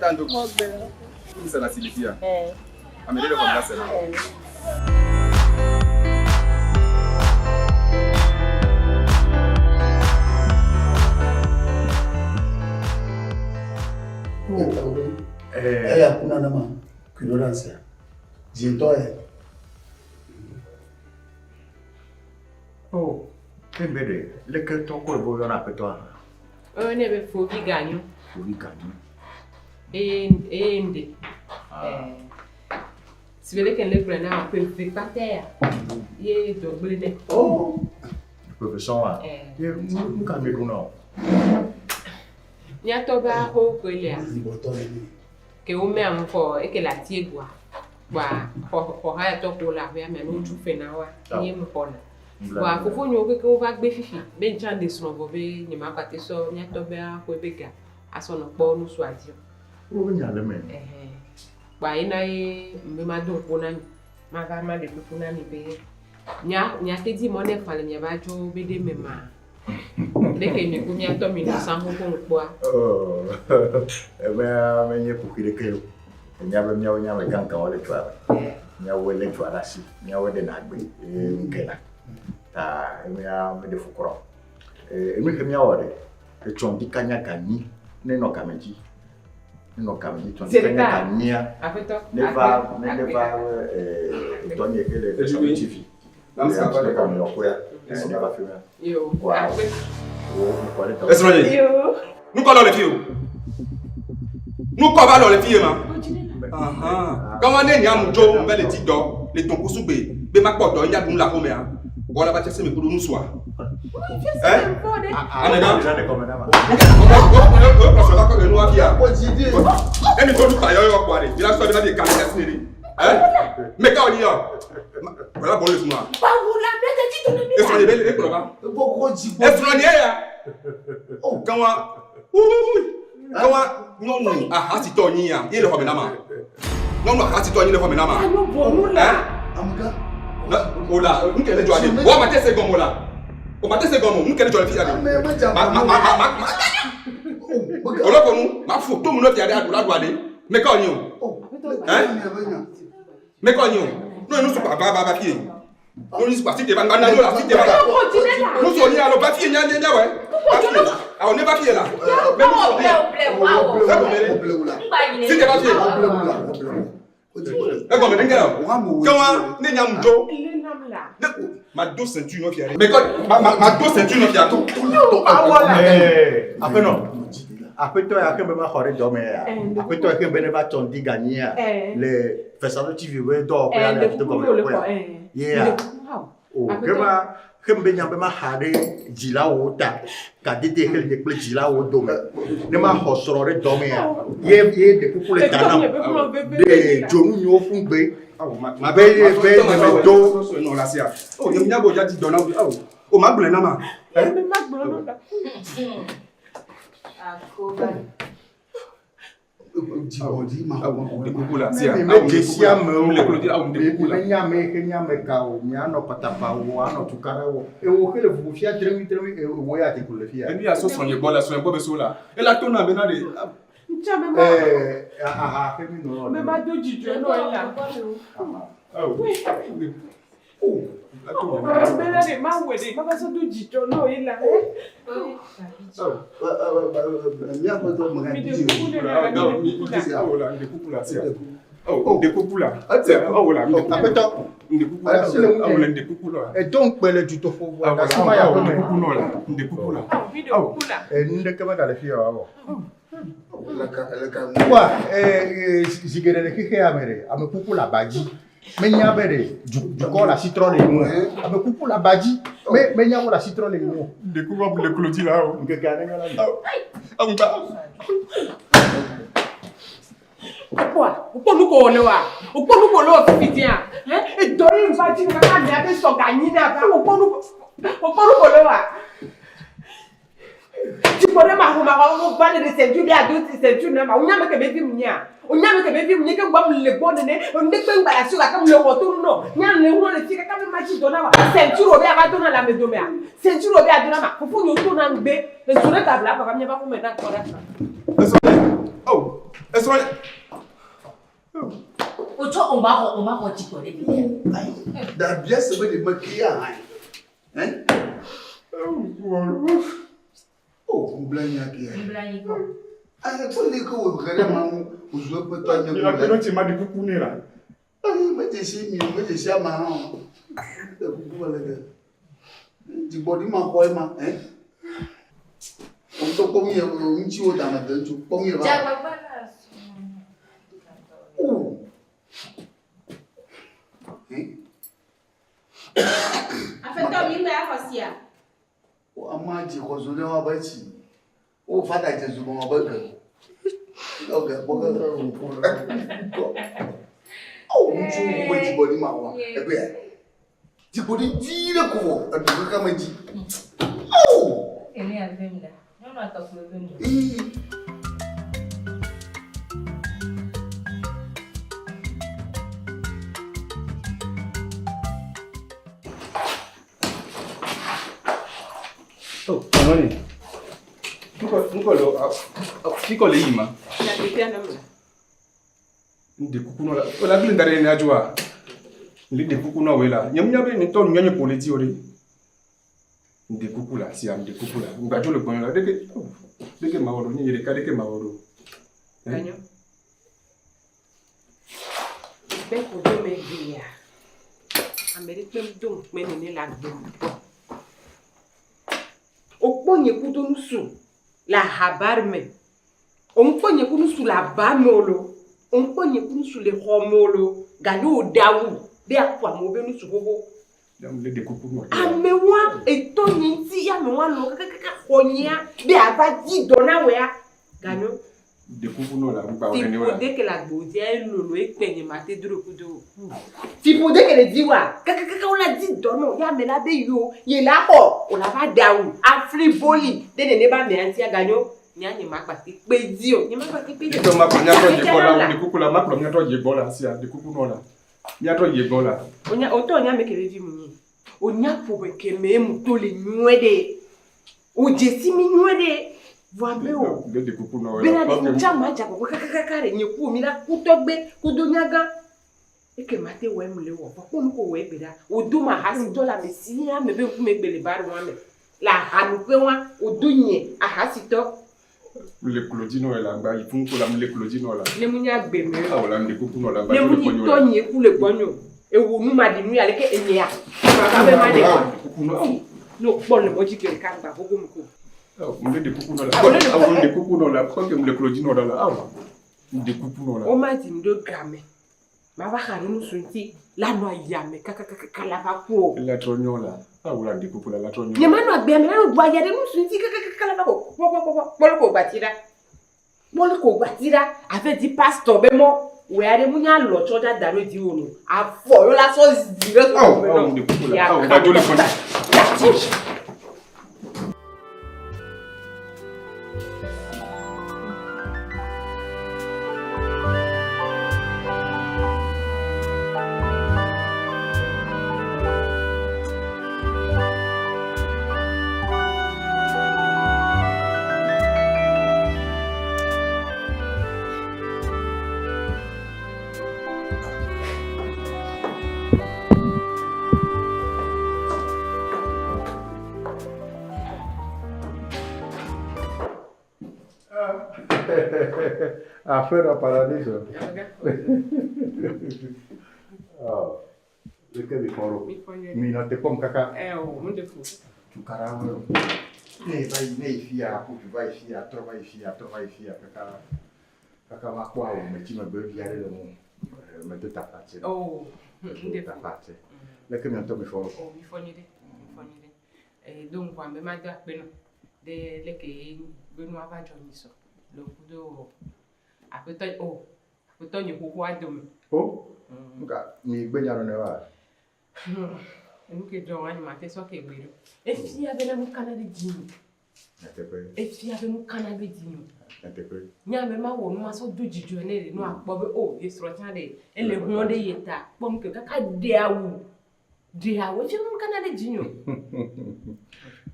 Tanto. Isso na Silvia. A melhor conversa lá. Hakuna nama ignorance. Jintoe. Oh, kembere, leke toko bo yona petwa. Ne be fobi ganyo. Fobi ganyo. Ende. Si vele ken le prena pe pater. Ye do blede. Oh. Professeur. Ye mu ka me kuno. Nya to ba ho kwele a. Ke o me am ko e ke la tie gwa. Gwa ko ha to ko la be me no tu fe na wa. Ye mu ko na. Gwa ko fo nyo ke o ba gbe fifi. Be nchan de so bo be ni ma kwate so nya to ba ko be ga. Aso no po nu so adio. O nya le me. Ba ina e mbe ma do ko na mi. Ma ga ma de ko na mi be. Nya te di mo ne fa le nya ba jo be de me ma. Deke ni ko nya to mi no san ko npo a. Oh. Me nye ku kire ke. Nya be nya me kan kan wale twa. Nya wele twa la si. Nya we de na gbe. Nkela. Ta me de fukoro. Emi ke nya wore. E chondi kanya kani ne no kameji. No kameji chondi kanya kania. Afeto. Neva Tony ekele TV. Vamos acabar com a On va faire. Yo. Est-ce que Yo. nous collons les filles? Nous collons les filles, ma. Quand on est né à Moujo, on va les dire d'or, les tons pour souper, mais ma porte, il y a de la romaine. On va tester mes coups de nous soir. Hein? Ah, madame. Elle faut nous tailler au poire. Il a sorti des caractéristiques. Hein? Mais quand on y a, voilà bon le soir. Est-ce qu'on est belle et comment? Est-ce qu'on est là? Oh, comment? Comment? Non, non. Ah, si toi n'y a, il est le homme nama. Non, non, si toi n'y est le homme nama. Hein? Oh là, nous qu'elle est joignée. On va tester comme là. On va tester comme nous qu'elle est joignée. On l'a connu. Ma photo, mon autre, il y a des adouades. Mais quand on y est? Hein? Mais quand on y est? Non, nous sommes pas papier. Nous sommes pas si t'es pas là, si t'es pas là. Nous sommes là, le papier, il y a ouais. Ah, on est papier là. Mais nous sommes là. Si t'es papier. Comment n'est-ce pas? Ma dos ceinture non fière. Mais quand ma dos ceinture non fière. Après non. Après toi, après même à dormir. Après toi, après même à ton dit gagner. Les festivals tu veux d'or pour aller à comme quoi. Yeah. Oh, que me bien me hare jila ota. Kadite que le plus jila o dome. Ne ma hosoro dormir. Ye de pour les tanam. De jonu yo fungbe. Ma belle me do non la sia. Oh, il y a beau dit donna. Oh, ma blé nama. Et donc, le tuto faut voir. Mais il y a du corps la citron et nous. Mais coucou la badji. Mais il y a la citron et nous. Découvre le clôture là. Quoi? Pourquoi nous collons là? Pourquoi nous collons fidien? Hein? Et donner une partie de la carte avec son gagné là. Pourquoi nous collons là? Tu connais ma roue, on va de ceinture, à d'autres ceintures, on n'a que bébé mounia. On n'a que bébé mounia, comme le bon nez, on n'est pas un sur la comme le retour, non. Il y a un léon, le tigre, comme le match donnant, ceinture au béa, va donner la maison. Ceinture au béa, donner ma. Faut nous tourner en B, le tourner à table, pour venir voir maintenant pour la. Oh, est-ce que. On va retirer. La pièce se met de maquiller. Hein? Oh, vous blaguez qui est. Ah, il faut dire que vous regardez vous jouez peut-être. Il a que notre m'a dit pour là. Ah, mais c'est si mieux, mais c'est marrant. Du body ma quoi, hein? On te comme il y a un petit haut dans la tête, tu comme il va. Oh. Hein? Afin de m'y mettre aussi. O amaji kozule wa bachi o fada jesu mo baga oga boga o nchu mo ti body ma wa ebe ti body dire ko aduka kama ji oh ele avemla não ata problema Oh, nani? Niko le ima. La bébé na mla. Ndi kukuno la. Ola bile ndare ni ajwa. Ndi de kukuno wela. Nyamnyabe ni ton nyanye politi ori. Ndi kukula si am ndi kukula. Ngajo le bonla deke maworo ni yere ka deke maworo. Ganyo. Be ko do me via. Amerique même donc mais ni la do. okponye kudo nusu la habarme onponye kunusu la bamolo onponye kunusu le homolo galo dawu be akwa mo be nusu gogo le découpe moi amewa etonye nti ya mewa lo kaka honya be abadi dona we gano découpe non la ba ti ne pode que la bodia lolo epenye mate duro kudo ti pode que le diwa kaka ona di dono ya me la be yo ye la ho o la ba dawu afri boli de ne ba me anti aganyo nyanye makpati pedio ni makpati pedio to ma konya to je bola découpe la ma ko nya to je bola si a découpe non la nya to je bola onya oto nya me kele vi munyi onya pobe ke me mu to le nwede o jesi mi nwede vambe o le découpe non bena de chama ja ko kakakare ni ku mi la ku togbe ku do nyaga eke mate we mu le wo ko nu ko we beda o do ma hasi to la mesi ya me be ku me gbele bar wa me la hanu pe wa o do nye ahasi to le clodino la ba il faut ko la le clodino la ne munya gbe me ah wala découpe non la ba ne munyi to nye ku le gbonyo ewu nu ma di nu ya le ke enye ya ma be ma de no pon le moji ke kan ba gogo mu ko le découpe non la ah le découpe non la ko ke le clodino la ah découpe non la o ma di ndo game ma ba ga nu sunti la no ya me kaka la ba ko la trognon la ah wala découpe la trognon ne ma no agbe me na gbo ya de nu sunti kaka la ba ko ko batira avec di pastor be mo we are munya lo choda daro di onu afo yo la so zire so be no découpe la ah ba jole kon Affaire à paradiso. Oh, le que mi foro. Mi no te pom kaka. o munde fu Tu caramba. Nei fia, tu vai fia, trova fia, kaka. Kaka ma kwa o me ti me be viare le mo. Me te tapate. oh Me tapate. Le que mi to mi foro. oh mi fonide donc kwa me ma da pe no de le ke be no ava jo ni so lo kudo apeto ni kuku adome Oh? Nka mi gbe nyaro ne wa. enu ke jo wani ma te so ke gbero e fi abele mu kana de jini Natepe. e fi abele mu kana de jini Natepe. nya me ma wo no aso do jijo ne no apo be o e soro tan de ele hu de yeta pom ke kaka de awu fi mu kana de jini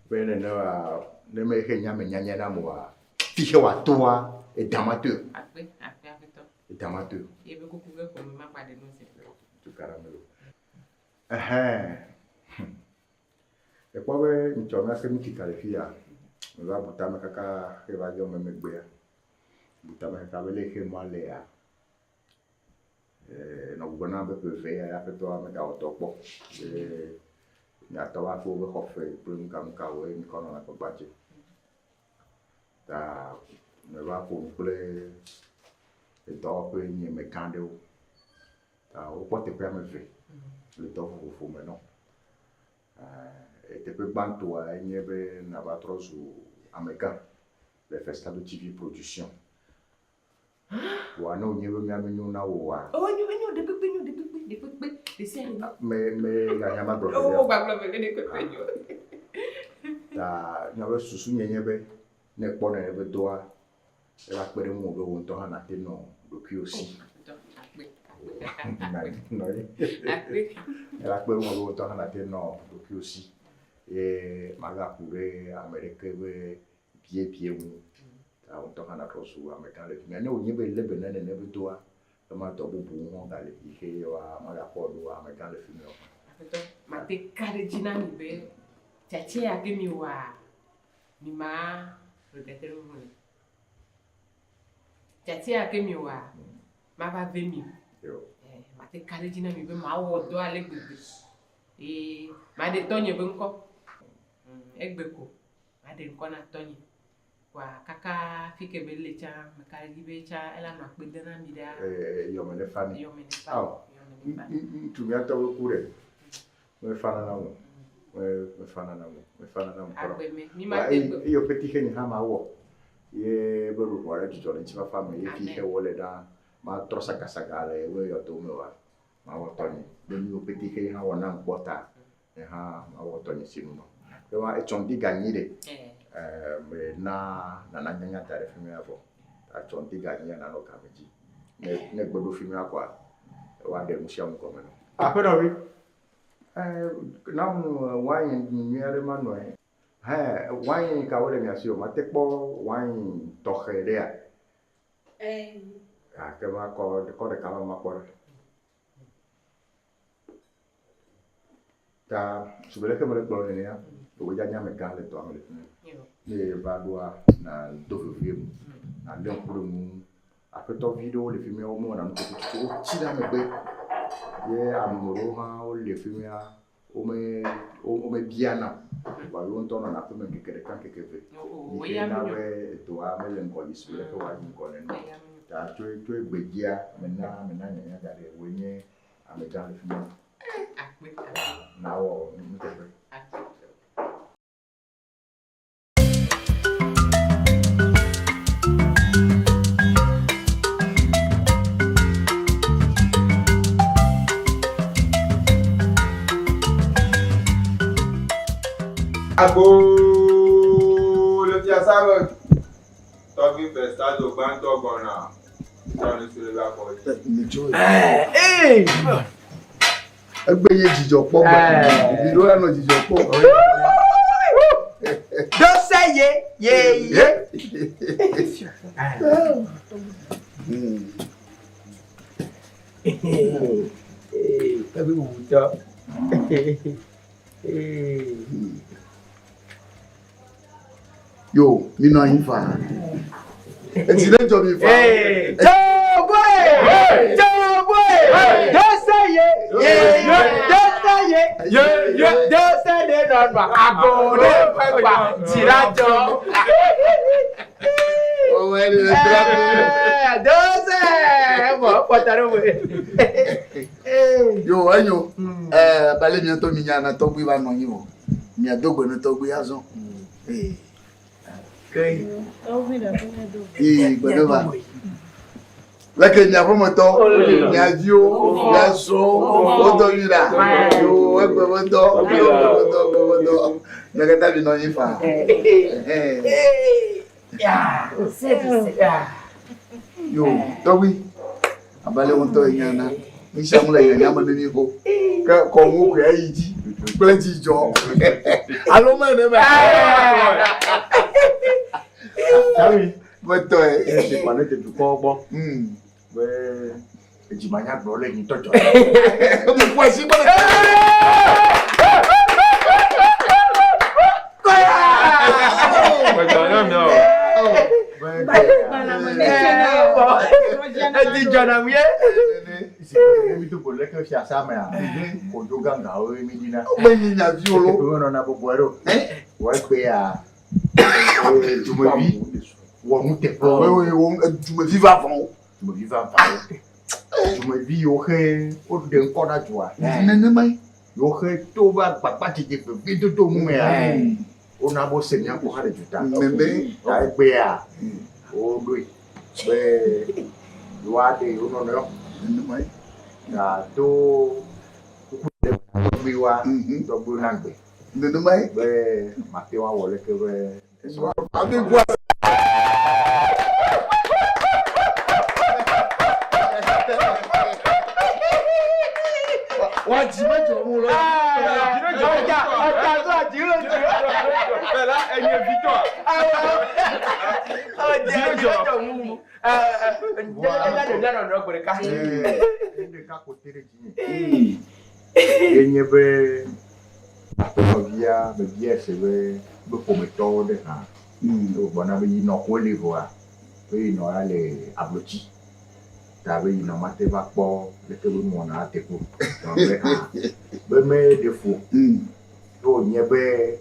Bene no a ne me ke nya me nya na mo a. Fiche wa toa e damateur. ape to E damateur. e be kuku be ko ma pa de no se Tu caramelo. E kwa we nchoma ke mi kikalifia. Nga butama kaka ke ba yo me gbe. Butama ka bele ke mo le ya. No bona be pe ve ya fe to me ka otokpo. Ya to wa fo be khofe prim kam ka we ni kono na ko baje. Ta me va ko ple e to pe ni me kande o. Ta o pote pe me ve. Le to fo me no. E te pe bantu a nyebe na ba trozu ameka le festival de TV production. Wa no nyebe mi amenyu na wo wa. oh nyu de pepe de série Me ya nyama bro. oh ba bla be de pepe nyu Ta nyawe susu nyebe ne kpo na ebe doa. E la pere mo be won to ha na te no do ki osi. No. La pere mo be won to ha na te no do ki osi. E maga kure America be pie mu. Ta won to ha na trosu America le. Me ne onye be lebe na ne be doa. Ma to bu mo dale ihe wa maga ko do America le fi no. ma te kare jina ni be chache ya ke mi wa ni ma repetir mo chache ya ke mi wa ma va ve mi Yo. ma te kare jina mi be ma wo do ale gbegbe ma de tonye be nko egbe ko aden kona tonyi kwa kaka fike bele cha makali becha ela makbedana mida yo me fani yo me fani tumia tawe kure me fana na mo me fana na mo agbeme mi ma de yo petit hen ha ma wo ye bero wala jijo le chifa fama ye fi he wole da ma trosa kasagale we yo to me wa ma wo toni de mi yo petit hen ha wona bota ha ma wo toni sinu no de wa e chon di gagnire me na nyanya tare fi me afo a chon di gagnire na no kameji ne gbodo fi me akwa wa de musia mo ko me no apero wi na mo wine ni ale mano wine ka wole mi asio mate po wine tojerea que va ko de kala ma ko ta subele ke mo le plone ne ya o ja nya me ka le to amele ne ba doa na do film na le ko mu apeto video le film o mo na no ko ti na me be ye amoro ha o le film ya o me biana ba yo nto na pe me kekere kan kekebe ni na we to a me le ko display ko wa ni ko le no ta to egbejia me na nya dare we nye amega le film na o mi te Agbo le tia sabe togi festado banto gona toni sule ba ko Egbeye jijo po bi do na jijo po do say ye tabi wuta yo mi no yin fa e ti le jo mi fa do say ye do say de no ba ago de pa tirajo o we ni do say mo potaro we yo anyo bale mi to mi nyana to gbe ba no yin o mi adogbo no to gbe azon okay gbọ́dọ̀ ba leke nya promoto nya dio nya so o do mira yo egbe bodo nya kata bi no yin fa yo towi abale won to nyana ni shamula nya mo ni ko ko mu ko ayiji plenty jo alo me ne ba Sabi boto se pa ne te du ko gbo we ejimanya gbo le yin tojo o mo po si bole di jona mi mi to bole ke si asame a ko jo ganga o mi dina o me ni nya vi olo o no na bobo ero wa pe a tumobi wo mu te po we tu me viva avant tumobi va pa tumobi o he o de nko na joa nene mai yo he to ba papa ti pe bi to mu me a o na bo se mi ko ha de juta nene ta pe a o do be wa de o no no nene mai na to ku de bi wa to bu na gbe nene mai be ma pe wa wole ke be abi gwa wa ji ma jo mu lo Bella enye victoire de ka ko tere ji enye be via be bia se be ko me to de ha do bona be no ko le voa be no ale abloti ta be no mate ba po le ke be mo na te ko be ha be me de fo do nye be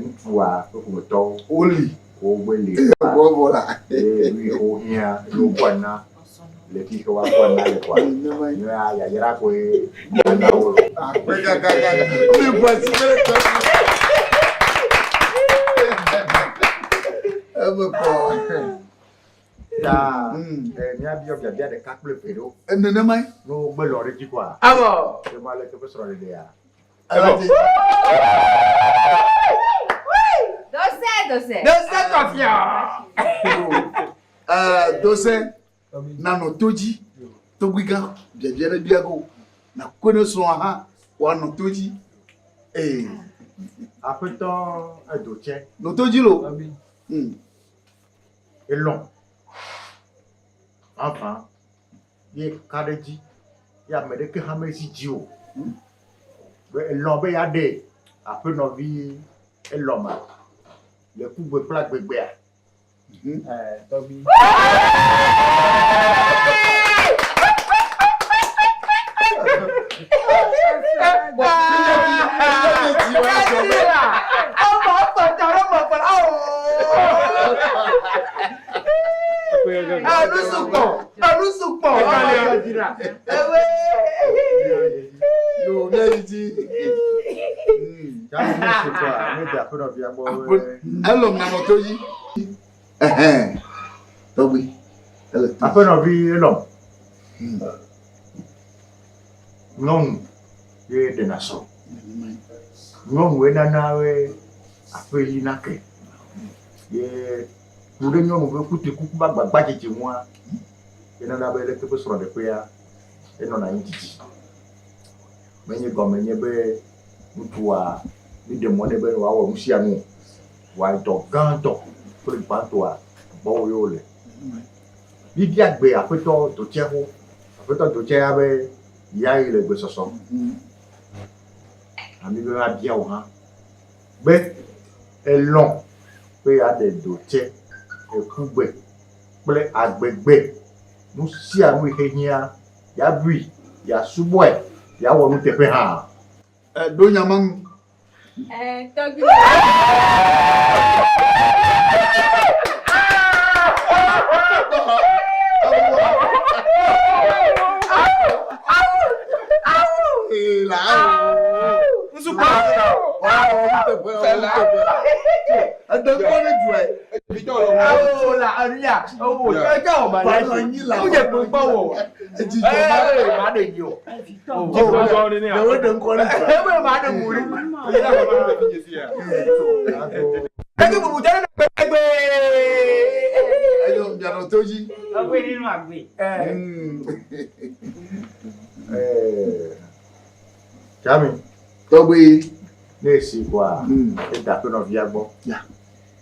Mtua, Kumoto, Oli. Obeli, Voilà. we hold here, no one now. Let me go up one night. Yeah, we the capital pedo. And the name No, Beloriqua. Amo. The Malay professor there. Doce confiant. Doce, Nano Toji, Tobiga, Biabiana Biago, Nakuna Swaha, one Toji. Eh, Après temps, un dossier, no Tojilo. est long. Enfin, il y a Kadeji, il y a Medeke Hamesi Jio. L'homme y a des, après nos vies, et l'homme. Le coup de plaque bébé. Hello, Nano Toji. Toby. Après nos vies, l'homme. Non, il y a des nations. Non, il y a des après l'inake. Nous devons nous écouter coucou bagage chez moi. Et nous avons les que sur le prière et non à intiti. Mais il comme il be mutua ni demande be wa wa musia no wa to ganto pour le pantoa bo yo le. Bi dia gbe apeto to che ho apeto to che abe ya ile gbe soso. Ami be ma bia o ha. Be e long pe a de do che e kugbe ple agbegbe nu si anu ihehia ya bui ya suboe ya wonu tepe ha Do Yaman. Chami Toby. nesi kwa e da pe no viagbo Ya.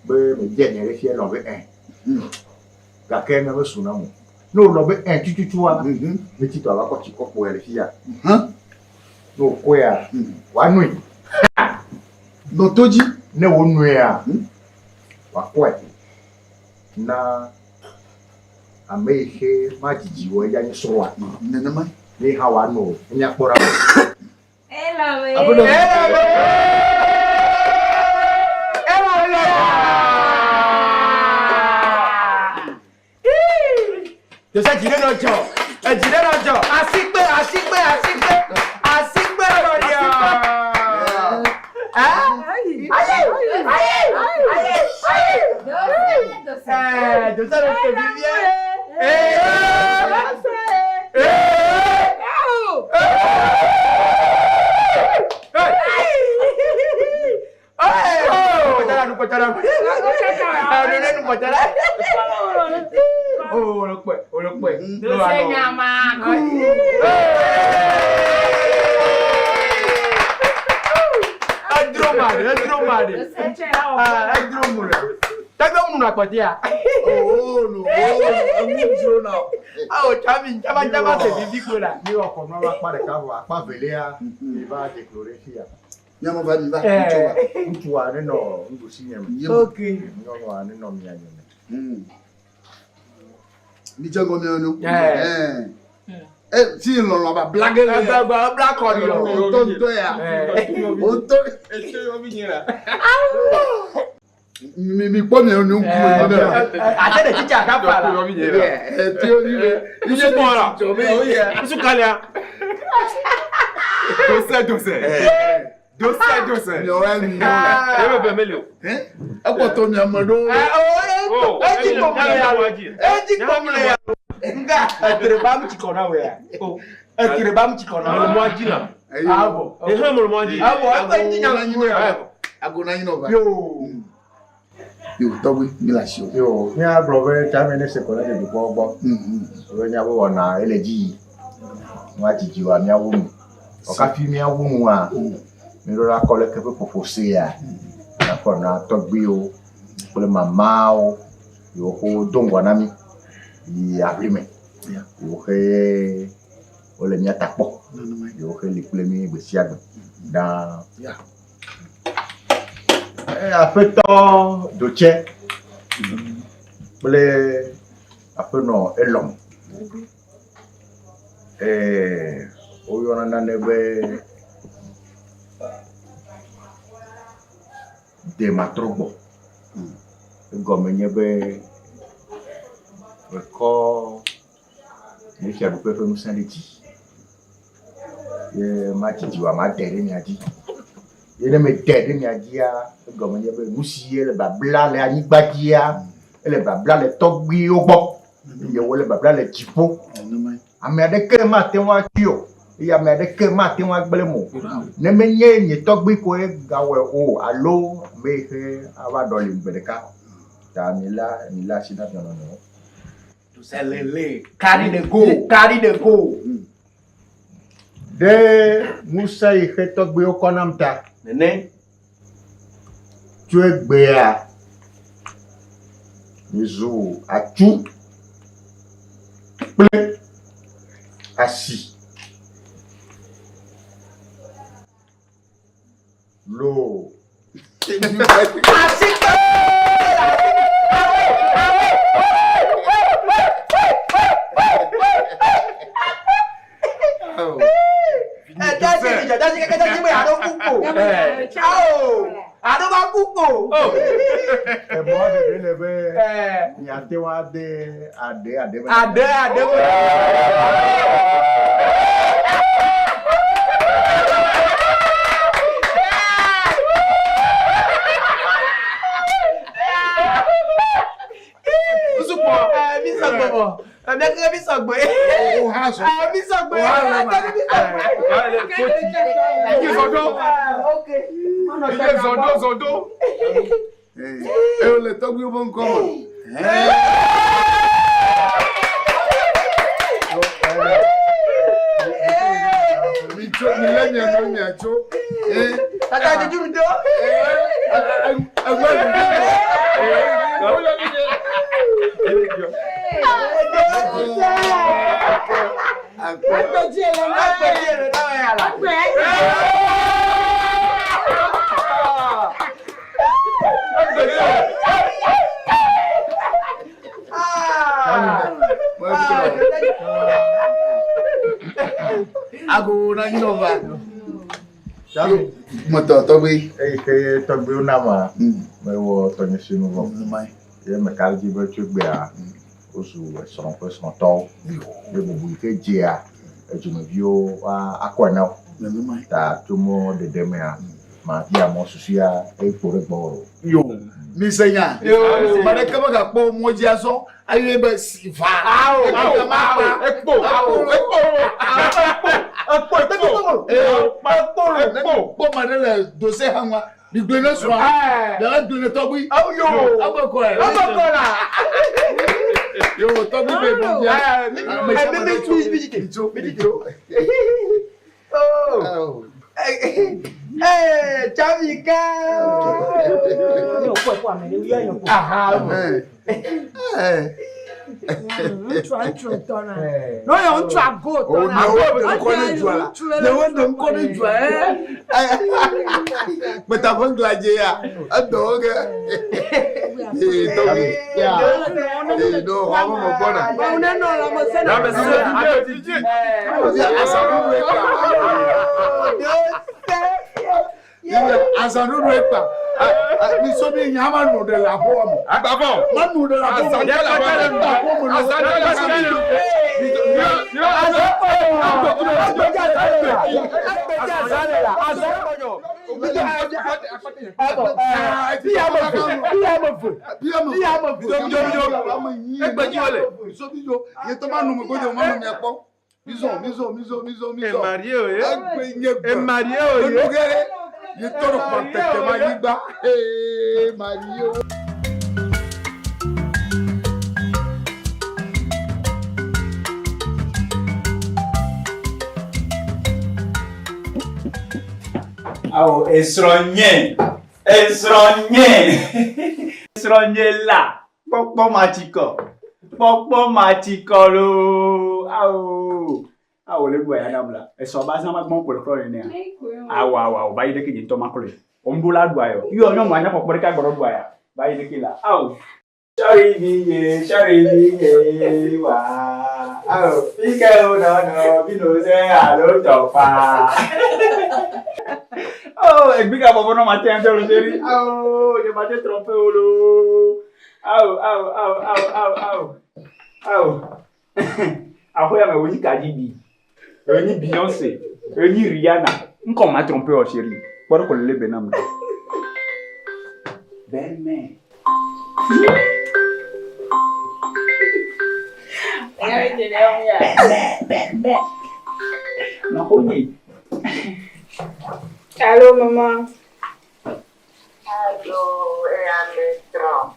Be me je ne re fie no be ka ke me be suna mo no lo be tututua me ti to aba ko ti ko po re fia no ko ya wa nu No Toji. ne wo nu ya wa ko na amehe majiji wo ya ni so wa Nenema. ni ha wa no nya kpora Je sais qu'il est dans le job. Elle dit dans le job. Assigbe. Oh, le quoi. Oh, no. Oh, Chami, Chama, c'est difficile là. ni o ko no wa pa de ka wa pa velea ni va declarer fia Yama va niva. Mutua ne no ndo sinyem Okay. no no ne no mi anyo Ni jango mi ono. Si l'on va blaguer. Black on On tonto ya. On tonto. Mi pomme on nous. Attends de chicha kapala. Tu olive. Il est bon là. Il se calme. Dossier. No wa mi no. Apoto mi amado. Nga atrebam chikona we. Atrebam chikona. Mo ajila. Abo. Mo ajila. Abo, akwa nyala nyino ya. Agona yino ba. Yo, Togui mi la sio. Yo, mi a brother time ne se kola de bo. We nya bo na eleji. Mo ajiji wa mi awu mu. O ka fi mi awu mu a. Mi ro la kole ke po fose ya. Na ko na Togui o. Kole mama o. Yo ko dongwa na mi. Yi ablime. Yo ke ole mi atakpo. Yo ke likule mi gbesiagbe. Da afeto doche ble afeno elom oyona nanebe de matrobo gomenyebe ko ni kia dupe fe musanditi ye machijiwa madere ni aji yene me dede mi adia gomenye be musie le babla le anigbadia le babla le Togui ogbo ye wo le babla le jipo ame ade ke ma te wa tio ya me ade ke ma te wa gbele mo ne menye ni Togui ko e gawe o alo me he aba doli mbedeka ta mi la sina no to selele carry the go. de musa i he Togui o konamta Nene. Tu es béa. Miso à tout. Plein. Assis. L'eau. Zondo. Le Togui bon comment? Agora inova. Moto Togui. Que Togui nama. Me wo Tony sinu wo. Ye me kalji be chugbe a. Osu son ko son to. Ye bubu ke jia. Ejumevio akwana. Ta tumo de demea. Ma dia mo susia e pore gboro. Yo. Mi senya. Yo. Mare kama ga po moji aso. Aye be sifa. Ekpo. Ekpo madele dossier hanwa. Di glene so. Da glene Togui. Yo. Abako la. Yo, Togui be bia. Me tu bidito. Oh. Chamika. Ntwa tona. No ya ntwa go tona. Oh, no, ko ni jwala. Le wonder ko ni jwala. But I won't glad ya. A dog. Yeah. No, I'm a bona. No, as a new rapper. Mi so mi nyama no de la bomo. Agbafo. Ma no de la bomo. You thought about the Hey, Mario. Oh, esronye la. Popo matiko lo. Awo le gbo ya damla. Eso ba sama gbon po kro ni a. Awo ba yide ke to makole. Ombula do ayo. Yo nyo mo anya popo ka gboro do aya. Ba yide ke la. Awo. Shari biye wa. Awo, ike o no bi no se alo to pa. Oh, e biga bobo no mate ante lo seri. Oh, je mate trompe olo. Aho ya me woni Cardi B. Woni Beyoncé, woni Rihanna. Nko ma trompe o seri. Por ko le benam. Ben. Ben. Na honi. Allô, maman. Allô, et Alessandro.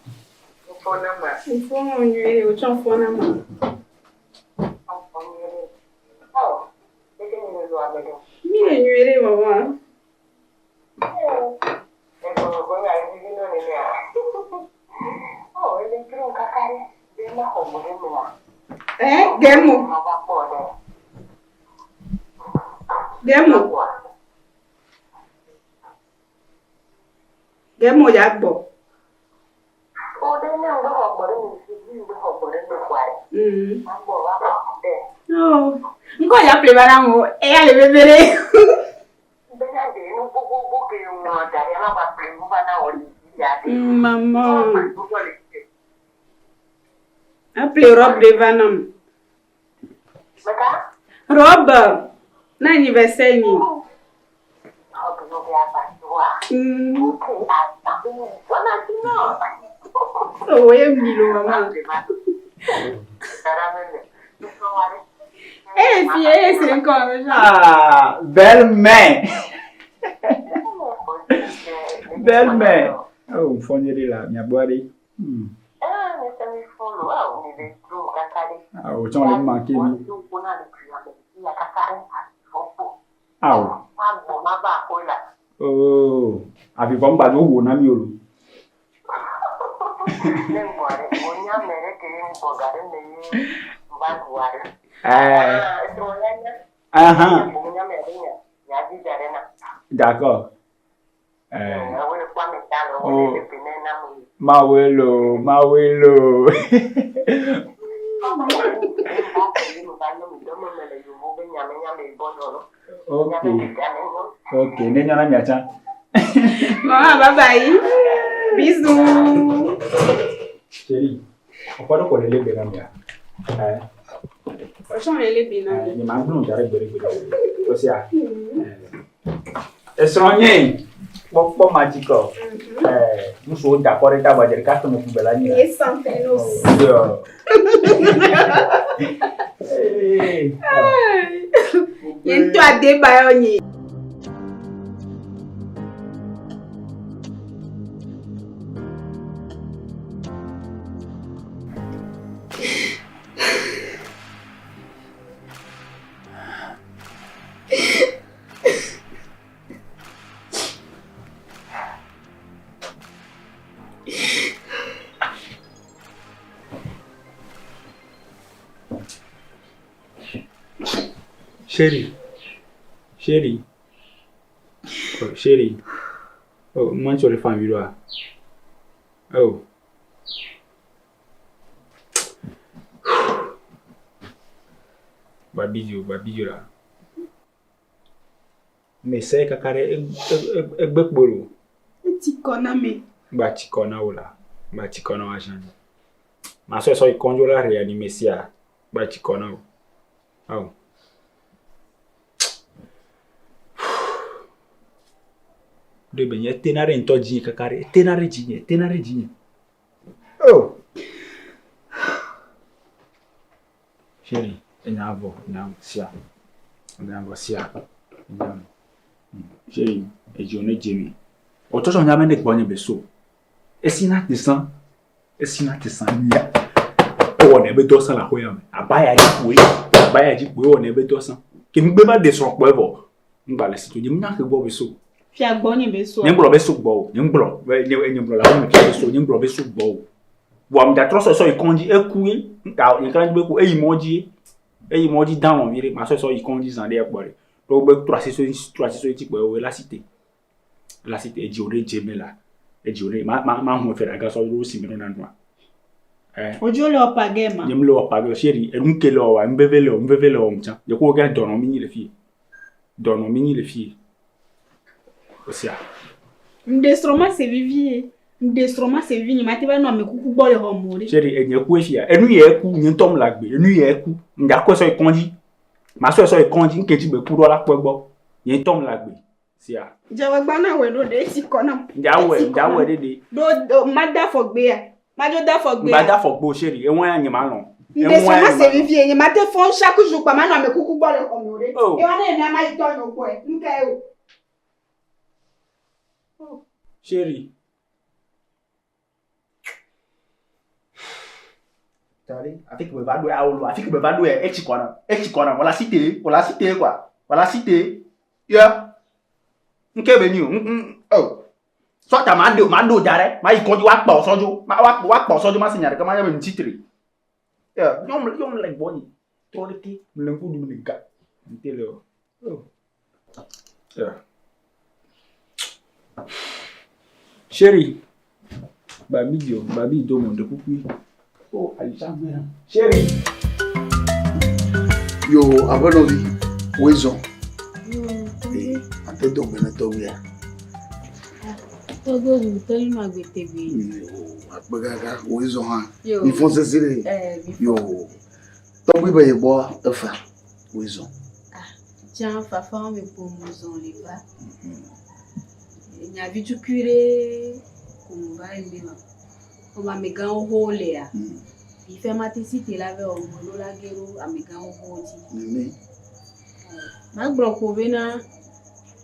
Il faut mon nuit au champ fonama. Oh, c'est que nous nous avons. Mille nuit, maman. Gemo ya bo. No. Nko ya play barango. E ya le bebere. Maman. Appelez robe de Vanam. Robe. Na anniversaire ni. Oh, ouais, Milo, maman. Eh, fille, c'est encore Ah, belle-mère. Belle-mère. Oh, fondiri là, mia boari. Ah, o chon le manqué mi. Ah. Oh, afi fo ngba do wo na mi olu. D'accord. Oh, Mawelo. Ok, nenya na miacha. Maman, bye bye. Bisous. Chérie, on peut donc aller bien là. Franchement, elle est bien. Ni mangu ndare bere. Osia. Esronye. Popo magico. Muso da correta ba der casta no kubelani. Yes, santenos. Yento ade bayoni. Chérie. Chérie. Oh, chérie. Oh, moi tu les familles là. Oh. Babidjo là. Mais c'est kakare ekbekbolo. Ti kona me. Ba ti kona ola. Ba ti kona wa jan. Ma so ikonjo la réanimer sia. Ba ti kona o. Oh. De benye tenare nto jinye kakare. Tenare jinye. Oh. Chérie, enavo sia. Chérie, ejone jemi. Otoso nyame ne gbonye beso. Esina tesan nya. O ne be dosan la hoya me. Abaya ji pwe o ne be dosan. Ke mgbe ba de so po evo. Ngba le sito nyem nya ke gbo beso. Fi agbonye beso. Nyembro beso gbo. Nyembro la me ke beso, nyembro beso gbo. Bo am da troso so ikonji ekuye. Nka nkan be ku eyi moji down vire ma so ikonji zan de ekpore. To be 3 ti pe o la cité ejore jemela ejore ma hu fe daga so ro si mi na nwa Ojo le opage ma nyem le opage chérie erunkele o wa mbevele o mcha je ko ga dono mi ni le fille osia Ndestroma se vivi ni mati ba no me kuku gbo le homori chérie enye ku efia enu ye ku ntom lagbe enu ye ku nda ko so ikonji ma so ikonji nkeji be ku do la pegbo ntom lagbe sia Jawa gbana we do de ti kona njawe dede do mada fogbe ya majo da fogbe mada fogbo chérie enwon anya ma no Ndestroma se vivi ni mati fon chaque jour pa ma no me kuku gbo le homori e wa na emi ama ito no ko e nka e o chérie Tari, avec me va doer aolo, avec me va doer echikona, voilà cité quoi. Voilà cité. Ya. Nke beni oh. So ta ma do jare, ma ikoji wa pa osojo, wa pa osojo ma sinyare kama ya me ntitri. Ya, yom like boni. Toriki, mlengu du mlinga. Ntelo. Oh. Ya. Chérie. Babi do mon de kuku. Oh, Alexandre. Chérie. Yo, Abanovi, Wizon. Ate do bene to ya. Todo tell ma gbete bi. Yo, agbaga Wizon ha. Yo. Ifon se sire. Yo. To bi be bo efa. Wizon. Tiens, fafa me pour mozon les pas. Nya vitu cure kumba mbima. Oma megan hole ya. Ife matisiti lave o molola gero amegan hoji. Nene. Magbro ko bena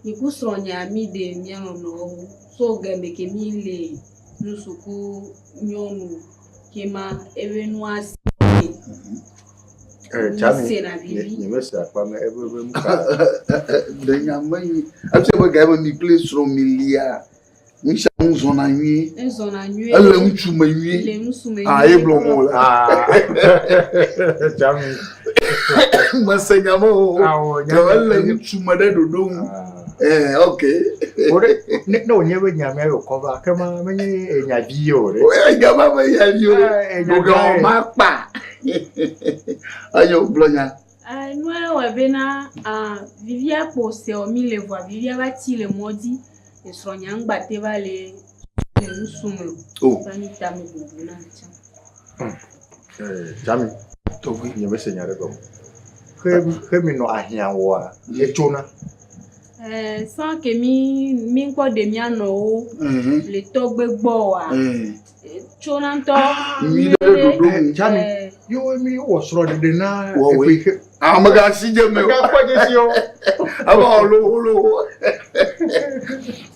ikusronya mi de miano no so gembe ke mi le nusuku nyonu kema evenu asi. Chami. Nyemesa kwa me ebe muka. Denya mani. Apse bo ga me place from milia. Nisha zona nui. Zona nui. Elle mutuma nui. Ah, e blomo la. Chami. Masenya mo. Elle mutuma de dodo. Okay. Ore no nyewe nyame yo cover kama menye nya bio re. O nyama me ya bio. Oga ma pa. Ayo blonya. Nous webena vivia posé au mille voix vivia bati le modi et soignant batte vale nous sommes. Oh. Sanitame bubuna cha. Chami. To wi nyeme senyare go. Khemi no ahia wo a echona. Sans que mi ko de mi ano le togbe gbo wa. Chona nto Mi de do Chami. Yo mi wo soro de na e amaga sije me. Ga kwaje si o. Aba lo.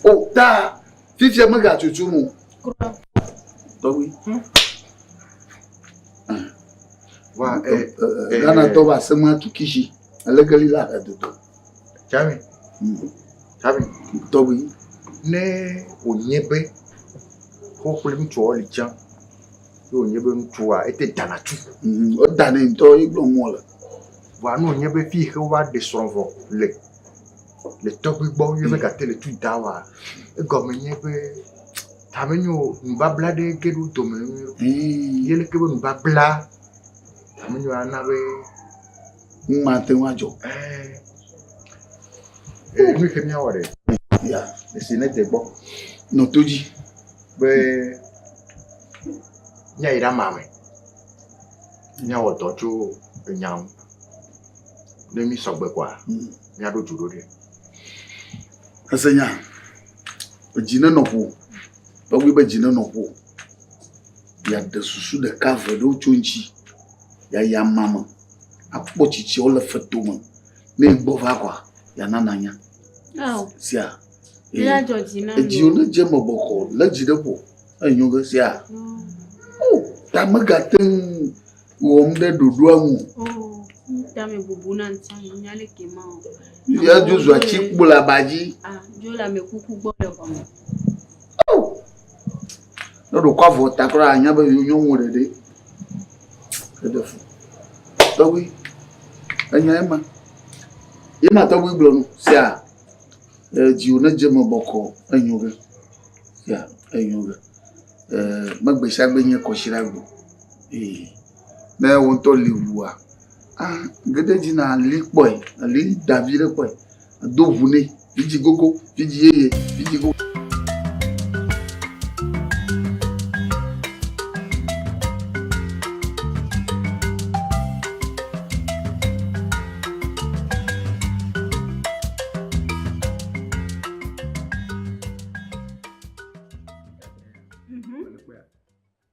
Oh, ta. Fifi amaga tutu mu. To wi. Wa gana to ba sema tukishi. Alegali la de to. Chami. Chami. To wi. Ne onyebe. Ko kulim to oli chan. Yo nyebe ntua ete danatu. O dani to igbo mo la. Voilà, nous, on fait fille qui va descendre le top bon, il va gâter le tout d'awa. Et comme il y a Tamenyo, nous va blader que nous tomons. Il y a le que nous va bla. Tamenyo, on avait. Matematico. Lui qui m'a oré. Yeah. Mais ce n'était bon. Non, tout dit. Mais. Il y a une maman. Il y a un autre. Il y a un. Nemi sogbe quoi. Il y a d'autres jours. Asenya. Ojina no po. Ba wi ba jina no po. Ya de susu de cave do chonchi. Ya mama. Apo chichi o le fetoma. Me gbo va kwa. Ya nananya. Oh. Sia. Ya Georgina. Eji o le je mo boko, le ji de po. Enyo ge sia. Oh, ta magaten wo mde dodo awu. Oh. Dame bubuna ntani nyale kema. Ya jozu a chikbo la baji. Ah, jo la me kuku gbole kwa mo. Oh. No do kwa vo takra anya ba yonyo nwore de. Kedefu. Towi. Anya ema. Yema towi glo no sia. Ji o na je mo boko enyoge. Ya, enyoge. Magbe sagbe yen ko shirago. Na won to liwua. Ah, gede ji na ali poi, ali davire poi. Do vune, fiji gogo, fiji yeye, fiji gogo.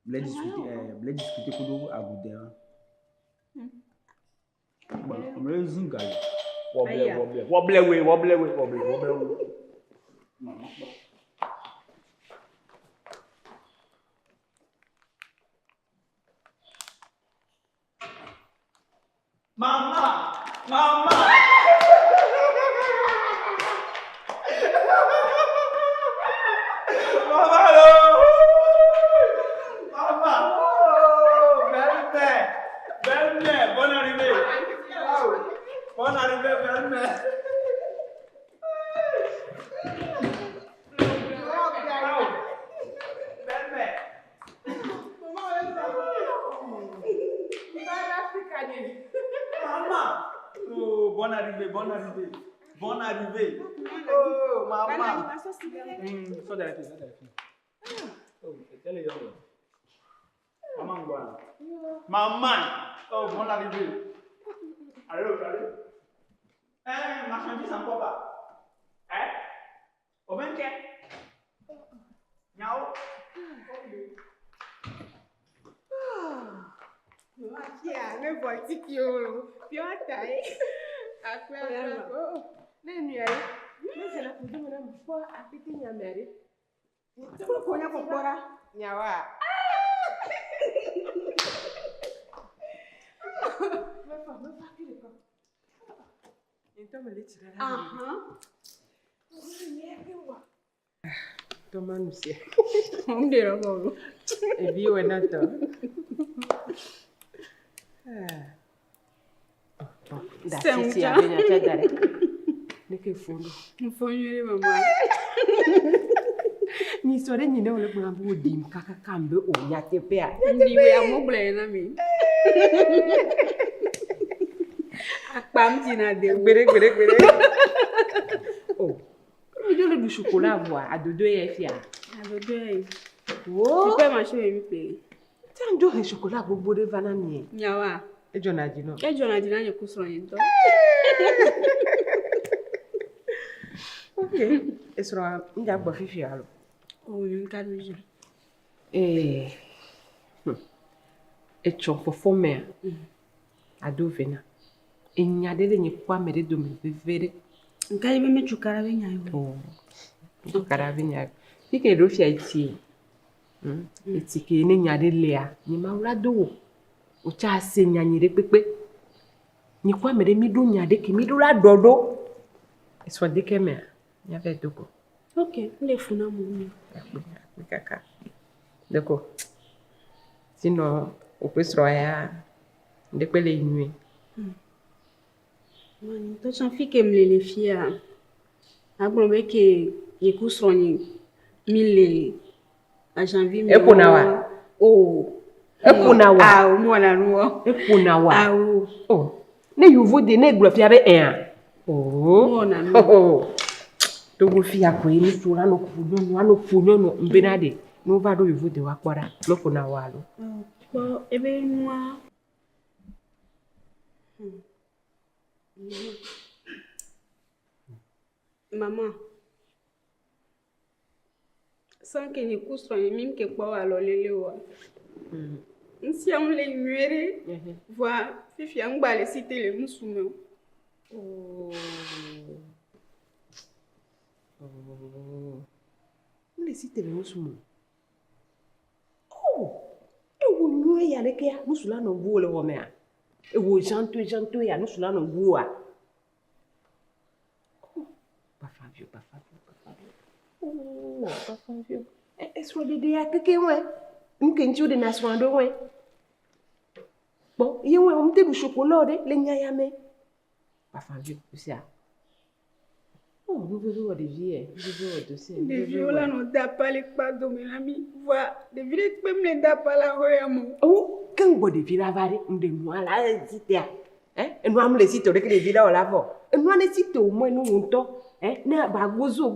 Let's discuter kudo agudera. Amazing guy. Wobble. Mama. Bonne arrivée, belle-mère. Maman. Oh, bonne arrivée. Oh, maman. So de la fille. Oh, tell you. Maman, voilà. Maman. Oh, bonne arrivée. Allô. Marchandise encore pas. Au 24. Miaou. Makia, me voici qui est Piota. Après, les nuits. Mais c'est la coupe de mon foi à péter ma mère. Tu peux connaître pourquoi? Nyawa. Então, ele tira lá. Toma no céu. Onde era o golo? E viu o Nato. Da sisi a bem até dar. Ne que fundo. Não foi ele, mamãe. Ni sore ni ne ole bu ambu dim kaka kambe o nya tepe a. Ndi we amoble na mi. Akpam tina de gbere. Oh. Mi do le du chocolat bois à dodo e fia. À dodo e. Wo. Tu peux manger mi pe. Tiens do le chocolat gbogbo de vanami. Nyawa. E jona dino. E jona dino nye kusro yin to. Okay. Esra nda gbo fifi alo. Oh, yun ka do je. E chon fofo me. Ado vena. Enyadele ni kwa mere do me vevere. Nkai be me chukara be nyayo. Oh. Chukara be nyayo. Fike do fia iti. Etike ni nyadele a ni mawra do. O cha se nyanyire pepe. Ni kwa mere mi do nyade ke mi do la dodo. Eso de ke me. Nya ve doko. OK, le funa mu. Kaka. Doko. Sinon, o peut se roya de pele nuit. Man, to chan fi kem le fia. Agbo be ke yeku soni mille a janvier mi. Epunawa. Oh. Epunawa. Ah, mo na nuo. Epunawa. Ah, oh. Ne yuvo de ne glo fia be en. Oh. Mo na nuo. Oh. To go fia ko ni sura no funyo no mbenade. No va do yuvo de wa kwara. Lo punawa lo. Bo ebe nuo. Maman. Sans que ni kusoni mim ke kwa wa lo lele wa. Nsi am le nwere. Voi fifi am gba le cité le musume. Oh. Le cité le musume. Oh. E wo nyo ya le ke ya musula no wo le wo me a. E wo janto ya musula no wo a. Oh, papa viu. Est-ce de dia que ouais. Nous kenju de nation do ouais. Bon, y ouais on te du chocolat de le nya ya me. Papa viu, c'est ça. Oh, nous devons de vie, nous devons de c'est. De viola non da pas les pas do mes amis. Voi, de vile même le da pas la hoya mo. Oh, quand bo de vila vare, de moi la cité. Hein? Et nous am le site de que de vila la vo. Et nous ne site au moins nous monto. Ne ba gozo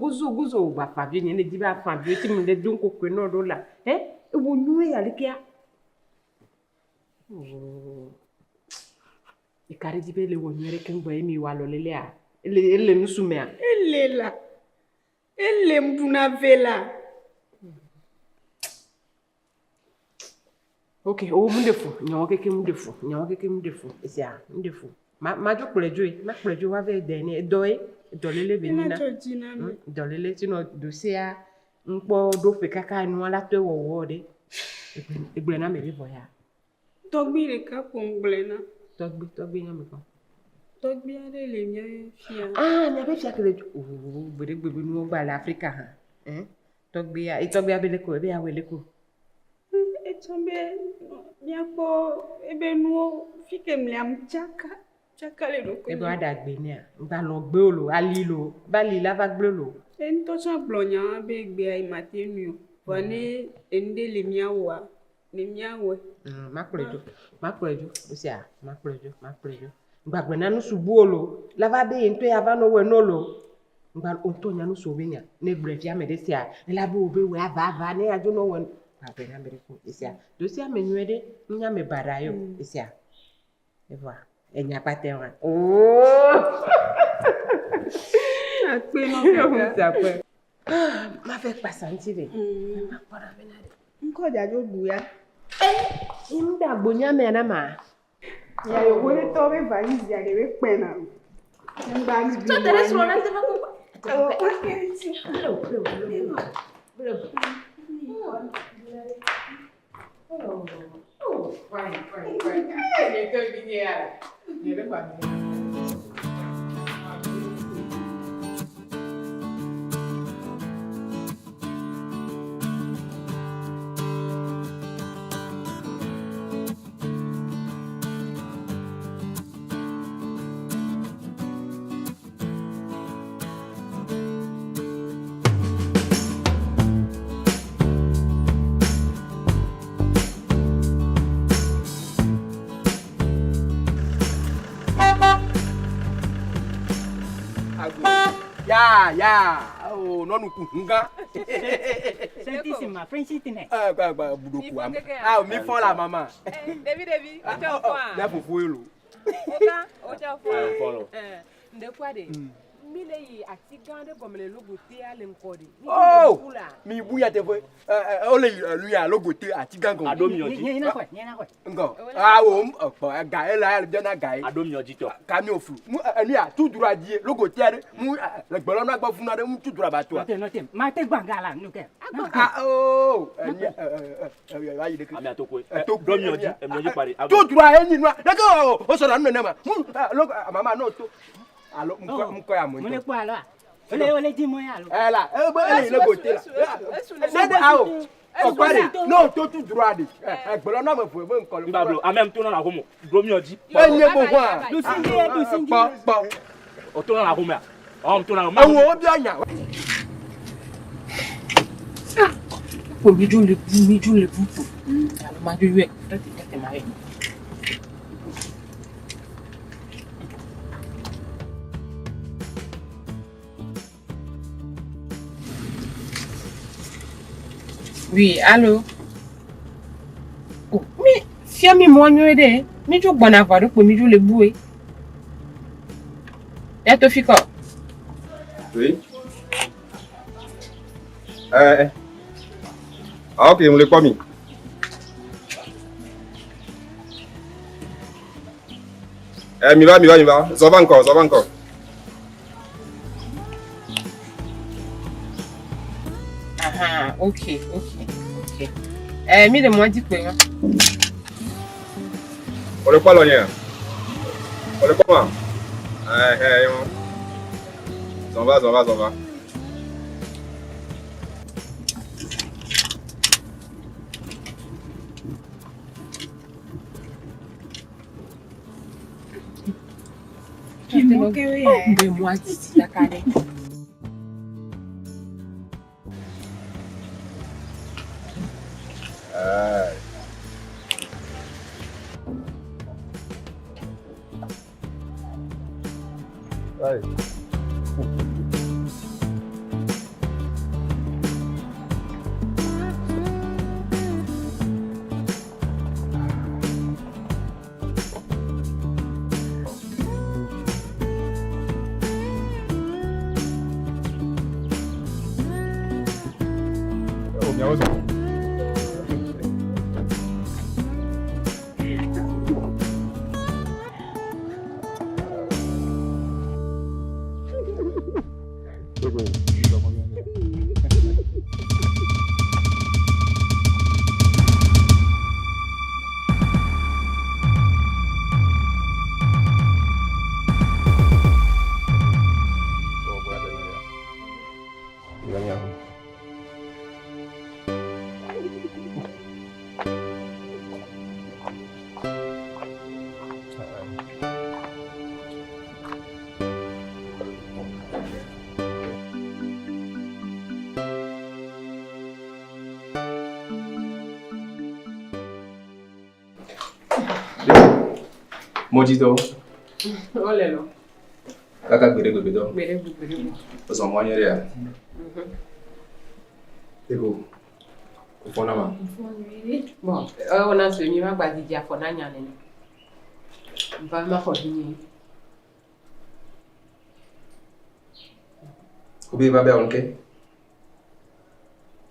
ba Fabio ne di ba Fabio ti mu le dun ko ko no do la e wo nu ya le kia e kare di be le wo nyere ken bo emi wa lo lele a ele nu sume a ele la ele mbuna vela okay o mu defu nyawo keke mu defu esi a mu defu ma jo plejo wa ve de ni doe dolele benina dolele tino dosia npo do fe kaka nu ala to wo de egbena me bibo ya togbi le ka ko ngbelena togbi nya me ko togbi ale le nya fia na be fia kele gbede gbebe nu ba la Africa ha togbi abele ko ebe ya wele ko etombe biako ebe nu fike mliam chakale do ko ebe ada gbe ni a ngba lo gbe olo alilo ba li la va gbe lo en to chan blonya be gbe ai matenu woni ende le miawa le miawe ma prejo osia ma prejo ngba gbe na nu subu olo la va be ento ya va no we no lo ngba onto nya nu so be nya ne gbe fia me de sia la bo be we ava ne ajo no we ba be na mere ko sia do sia me nuede nya me barayo sia e voilà enya patewa Akpe non akpe ma fait pas sentir ma para venade nko jajo buya imda gbonya me na ma ya yo wole to be valise ya de be pena ngba ni bi so tere so na te ba ko Oh, fine. Hey, you're going here. You're the Ya. Oh, nonu kunga. Santissima, Francitine. Budoku am. Ah, mi fon la maman. Devi, o teu fã. Na fufu elo. O teu fã. Nde kwade. Mile yi atigande comme le logoté à l'encode. Oh! Mi buya te foi. Ole lui a logoté atigango. Adomi oji. Nyena kwa. Ngo. Ah wo, ga ela bien na ga. Adomi oji to. Kami ofu. Mu lui a tout droit die logoté mu le gbolo na gba funa de mu tout droit ba to. Non, ma te gbangala nuke. Ah oh! Ayi de. Ami atoko. Adomi oji pare. Tout droit eni no. Dago o so na nne ma. Mama no to. Alo mko ya mo. Mole kwa alo. Ole di mo ya alo. Ela, ele le gote la. Sede awo. Non, tout droit. Bon, non, mais faut me coller. Bablo, a même tourner la roue. Bromio dit. Il est bon quoi. Nous singulier. Bon. On tourne la roue. On tourne la roue. Ah ouais, bien. Pour mijo le bout. Alors ma Dieu, t'es marié. Oui, allô. Oh, mais fiami moi nous aider. Mijo bon avoir pour mijo le bout. Et toi fiko. Oui. Ah ok, on l'a pas mis. Mi va. Ça va encore. Ah, ok. Mi de moi dit quoi? On le pas l'oignon. On le comment? Ça va. De moi dit la carré. Mojito. Olelo. Kaka gbere do. Gbere. Oso mo anyere ya. Ego. Ufona ma. Bon, on a celui ma gba di afona nyane ni. Ba ma ko ni. Obi ba be onke.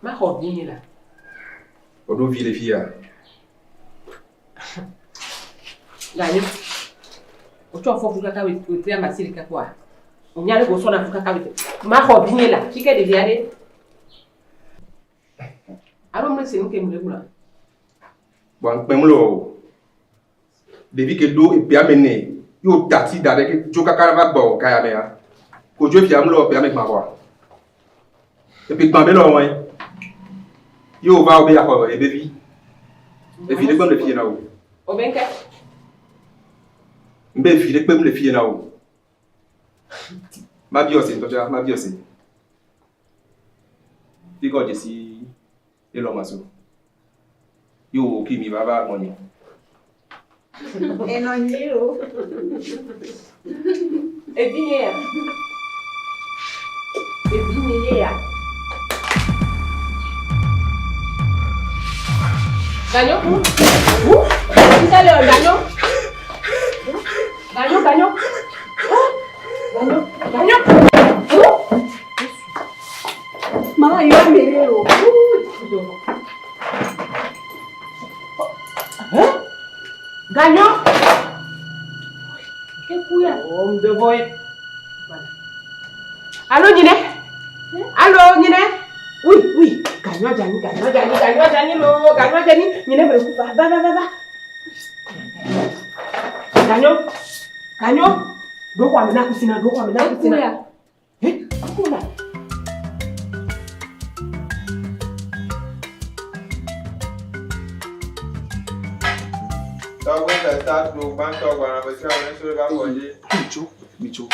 Ma ko ni la. Odo vi le fia. Gani. Ocho fo fuka ka we ya masiri ka kwa. Unyale go sona fuka ka we. Ma ko ni la. Chike de diade. Aro mre se nke mre bula. Bon pemlo. Devi ke do e pe amene. Yo tati dade ke joka karava gbo kaya me ha. Ko jo fi amlo pe ame ma kwa. E pe gban be lo won. Yo va obi akọ e bebi. E fi de gbon le fi na o. Obenke. Mbe fi de gbon le fi na o. Ma bi ose toja, ma bi ose. Ti ko je si elo maso. Yo ki mi baba money. Eno nyiro. Ebinye ya. Ganyo? Isale o ganyo? Ganyo? Mama, yo amelero. Ganyo? Ekuya. De boy. Allô, Nyine? Oui. Ganyo jani lo. Nyine bre ku ba. Ganyo. Do kwa mina kusina. Akula. Tọ́gbé tẹ̀síta tó gbáǹtọ̀ gbàrà pẹ̀sí àwọn ẹ̀ṣọ́ bá wọ̀ yé. Micho.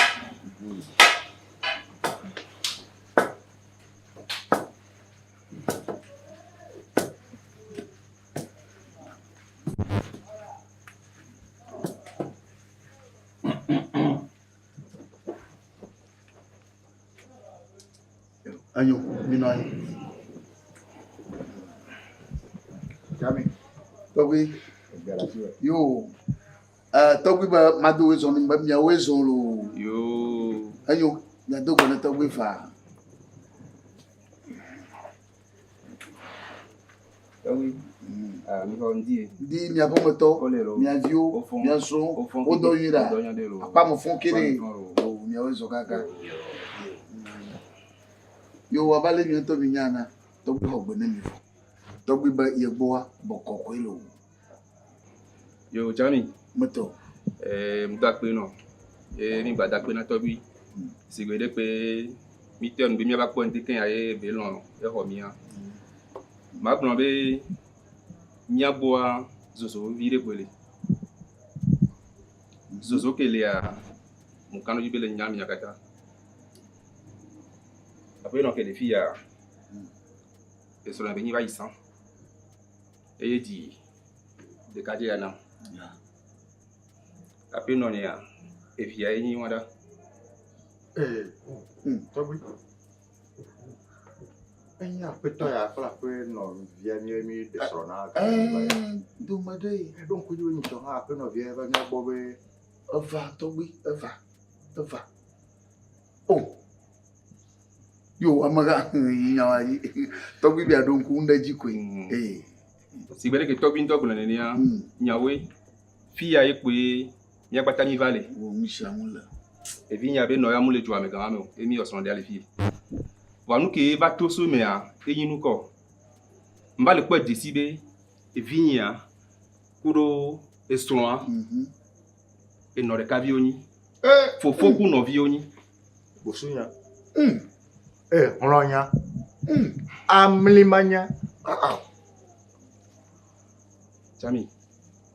Ayo, minoi. Jami. Togwi. Yo. Togwi ba madu wezo ni ba mia wezo lo. Yo. Ayo, ya dogo na togwi fa. Togwi. Mi fa ndi. Di mi abo moto. Mi avio, mi son, o do yira. Apa mo fon kere. O mi wezo kaka. Yo wabale mi to binyana Togwi hogbene mi fo. Togwi ba yegboa bokoko ilo. Yo Jami. Moto. Mo da pe no. Ni gba da pe na Togwi. Si gbe de pe mi te on bi mi ba po nti kan aye be lon e ho mi an. Ma gbon be mi aboa zozo vire bole. Zozo kele a mo kanu jibele nyami yakata. Après, donc, les filles, elles sont venues ici. Et il dit, de cadrer à l'an. Après, on est à. Et puis, il y a une voilà. Togwi. Enya peto ya fala pe no via mi de sona. Do made. Donc ku ni to ha pe no via ba nya bobe. Ova Togwi, ova. Oh. Yo amaga nyawaji. Togwi bia don ku ndaji ko. Si bele ke Togwi ndo bula ne ya nyawe. Fi ya ekwe nya pata mi vale. Wo mi shamula. E vi nya be no ya mule jwa me ga me. E mi osonde ale fi. Wa nu ke ba to so me a eyin nu ko. Mba le po desibe e vi nya kuro estroa. E no re ka vi oni. Fofo ku no vi oni. Bosunya. Olonya. Amlimanya. Jami.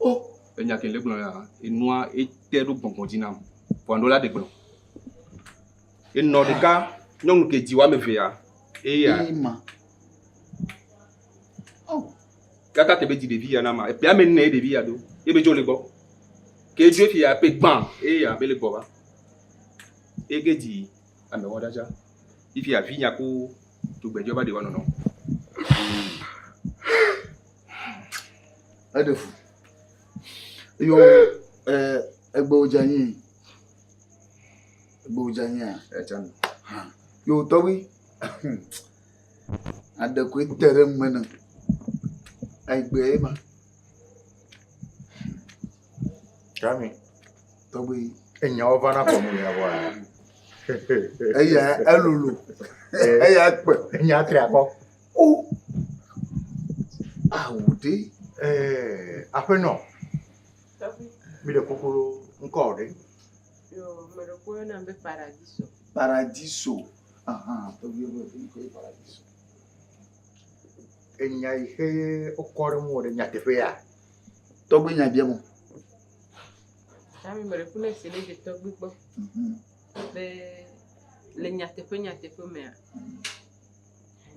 Oh. Enya ke le gbon ya. Enua e teru gbongbon dinam. Pondo la de gbon. E no de ka nyong ke jiwa me fe ya. E ya. Ima. Oh. Kaka te be di de vi ya na ma. E pe ame ne de vi ya do. E be jo le gbo. Ke jo fi ya pe gban. E ya be le gbo ba. E ge di ame woda ja. If you have vinya ko to gbejo ba de wa no. Adefu. Yo egbo ojanyin. Jami. Ha. Yo Togwi. Adekwe tere mmena. Aigbe ma. Jami. Togwi. Enya ova na ko mu ya wa. Eya elulu. Eya pe. Enya tri ako. Oh. Awude. Ape no. Mi de kokoro nko de. Yo, me lo puedo en paradiso. Paradiso. Aha, Togwi nko paradiso. Enya ihe okoro mu de nya tefe ya. Togwi nya bia mo. Jami me lo puedo ensele de Togwi bo. Le nyatepe mea.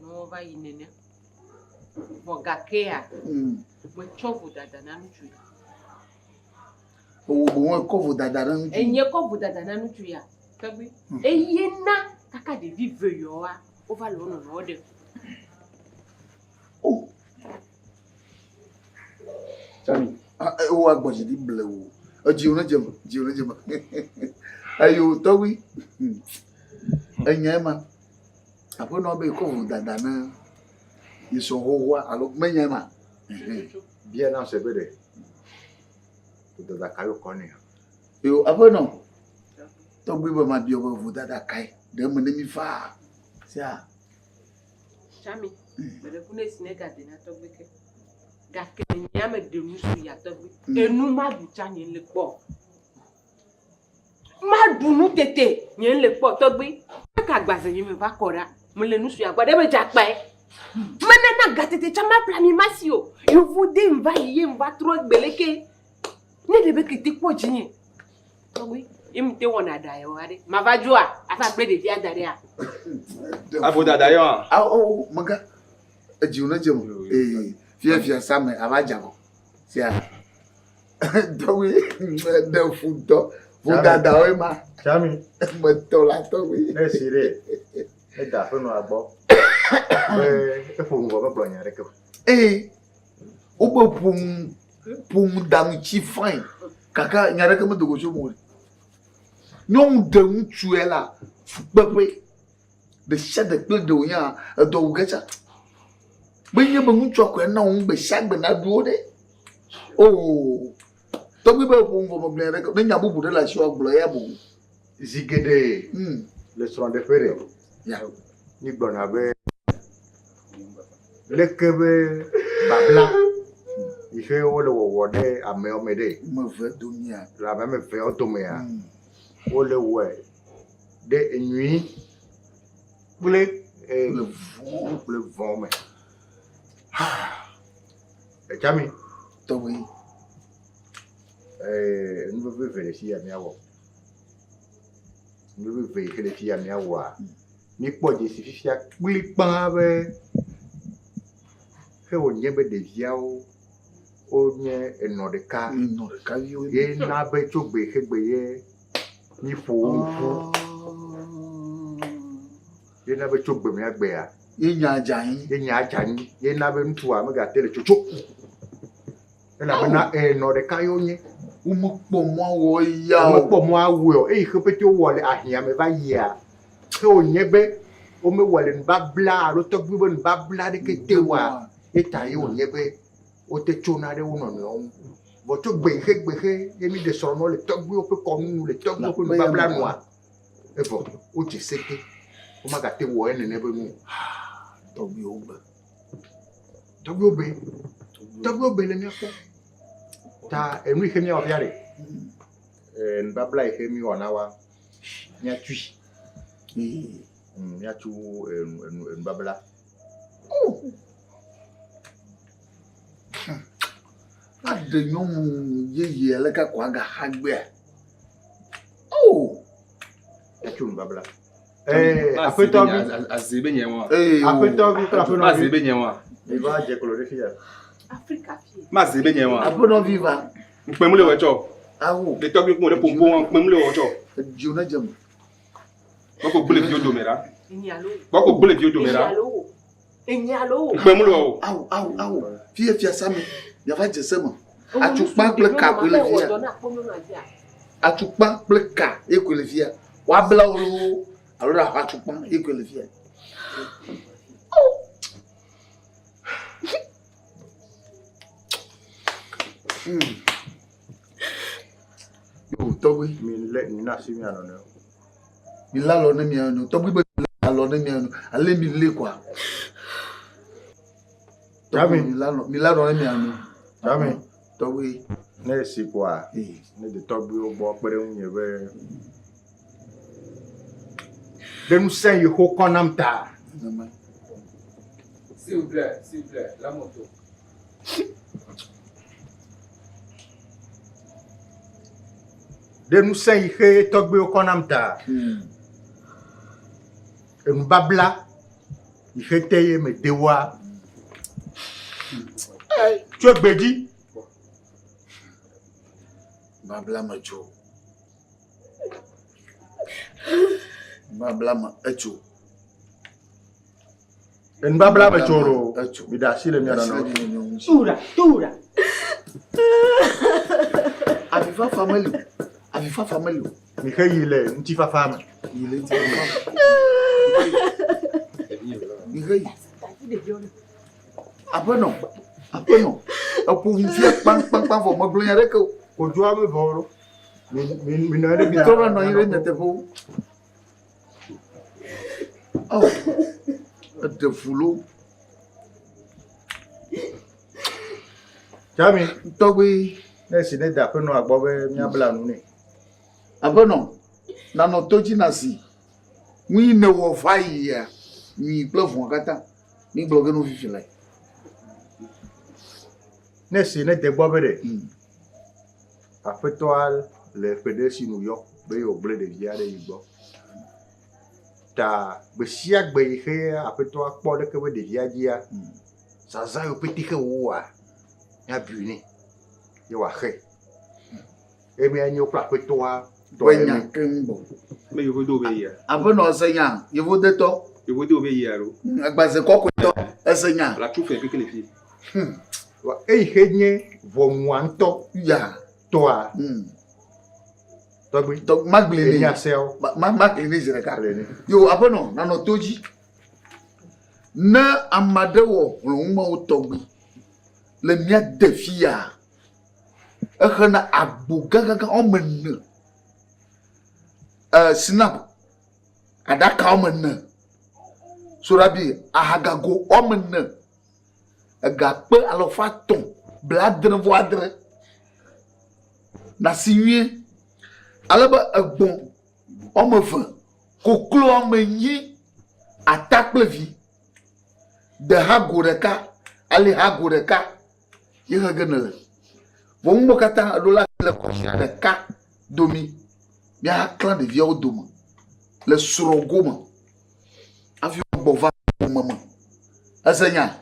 No va inene. Bogakea. Mo chovu dada na nuchu. O bo kovu dada na nuchu. Enye kovu dada na nuchu ya. Togwi. Eyena kaka de vive yo a. Over lo no de. Oh. Jami. O agboji di blewo. Oji una jema. Ayo Togwi. Enyema. Apo no be kovu dada na iso howa alo menyema. Bien na sebede. To da kayo koni. Yo apo no. Togwi ba ma bi obo vu dada kai. De mo ne mi fa. Sia. Jami. Me le puedo enseñar de na Togwi ke. Gake nyame de musu ya Togwi. Enu ma du cha nyen le po. Ma dunu tete nyen le po Togwi. Ka gbaze yin me va kora. Mo le nusu ya gba de be jakpa e. Mana na gatete chama plami masio. Yo vode mva yiye mva tro gbeleke. Ne de be kiti po jinye. Oui, il me te wona dayo ade. Ma va joa, afa bre de via daria. Avo dadayo. Ah oh maga. Jiuna jemo. Fia same abajago. Sia. Dawi de fudo. Fuda dawe ma. Chami. Betul lah tu. Sire. Da pe no agbo. E fo ngo ba blonya rek. Obo pum dam chi fine. Kaka nyare ke mdogo so mo. Nyom de ntu ela. Pepe. De shade pe de onya do gacha. Benye be ntu akwa na on be shagbe na duo de. Oh. To bi be pum fo mo blen rek. Ne nyabu bu de la shi agbo ya bu. Zigede. Le son de fere. Ya. Ni gbona be. Lekebe babla. Ife wo le wo de ame o me de. Me ve dunia. La me ve o to me ya. Wo le wo de nuit. Ble le vent me. Chami. To oui. Nous veut vérifier à miawo. Nous veut vérifier à miawo. Ni po de sifia kuli pan be. Fe o nyebe de viao. O nye eno de ka yo ye na be chogbe hegbe ye ni fo ye na be chogbe me agbe ya ye nya ajan ye na be ntu a me ga tele chocho e na be na eno de ka yo nye umo po mo wo ya o po mo awo e khopete o wole ahia me va ya fe o nyebe o me wole nba bla ro to gbe nba bla de kete wa e ta ye o nyebe o te chona de uno no boto gbehe yemi de soro no le togbu o pe komu le togbu o pe babla noa e bo o ti seke o ma ga te wo ene ne be mu togbu obe le mi apo ta enu ihe mi o biare en babla ihe mi ona wa nya tui nya tu en babla Ade nyom ye leka kwa ga hagbe. Oh. Echun babla. Afeto bi azebe nyewa. Afeto bi tra feno azebe nyewa. Viva je colore fia. Africa fie. Ma azebe nyewa. Apono viva. Mpemule wecho. Awu. De tobi ko de pompo mpemule wecho. Jiuna jam. Bako bule bio domera. Enyalo. Bako bule bio domera. Enyalo. Mpemule wo. Awu. Fia same. Ya va je sema. Atupa ple ka ko le via. Atupa ple ka e ko le via. Wa bla oro. Alora atupa e ko le via. Yo to we mi le ni na si mi ano no. Mi la lo na mi ano. To we be la lo na mi ano. Ale mi le kwa. Jami mi la lo na mi ano. Jami to we ne si kwa. Ne de to bi o bo pere unye be. De nous sen yo konam ta. S'il vous plaît, la moto. De nous sen yo togbe o konam ta. E mbabla ihe teye me dewa. Tu es bedi? Babla macho. Babla ma echo. En babla machoro. Bidasi le mi ano. Tura. Avifa family. Mi khayile nti fa fama. Ile ti fa. Mi khay. Apono. Apo mfia pang fo mo glonya rek ko joa me voro. Mi na de bi. Tora no ire mete fo. Oh. De fulo. Jami, togbe na si ne da pe no agbo be mi abla nu ni. Abono. Na no toji na si. Wi ne wo fa ya. Mi plafon kata. Mi bloque no fifi lai. Ne si ne de gbo bere. Après toi, les PD si New York, ben au blé de via de Ibo. Ta, ben si ak ben ihe après toi, pour le que de via dia, ça ça au petit que ouah, ya buni, yo a he. Et bien yo plat après toi, ouais nya kembo. Mais il faut d'obéir. Avant non seigneur, il faut de toi. Il faut d'obéir. Agbaze quoi que toi, seigneur. La troupe fait que les filles. Et il vont mouanto, ya, toi. Donc maglene ya sel maglene zereka yo abono na no toji na amadewo luma otogbi le mia defia e khana agbo gaga omenne snap adaka omenne surabi ahagago omenne agape alofaton bladre voadre na siwie alaba agbon omeve koklo omenyi atakple vi de hagoreka ali hagoreka yega genele bon mo kata adola le kosia de ka domi ya clan de vie odoma le surogoma avi bova mama asenya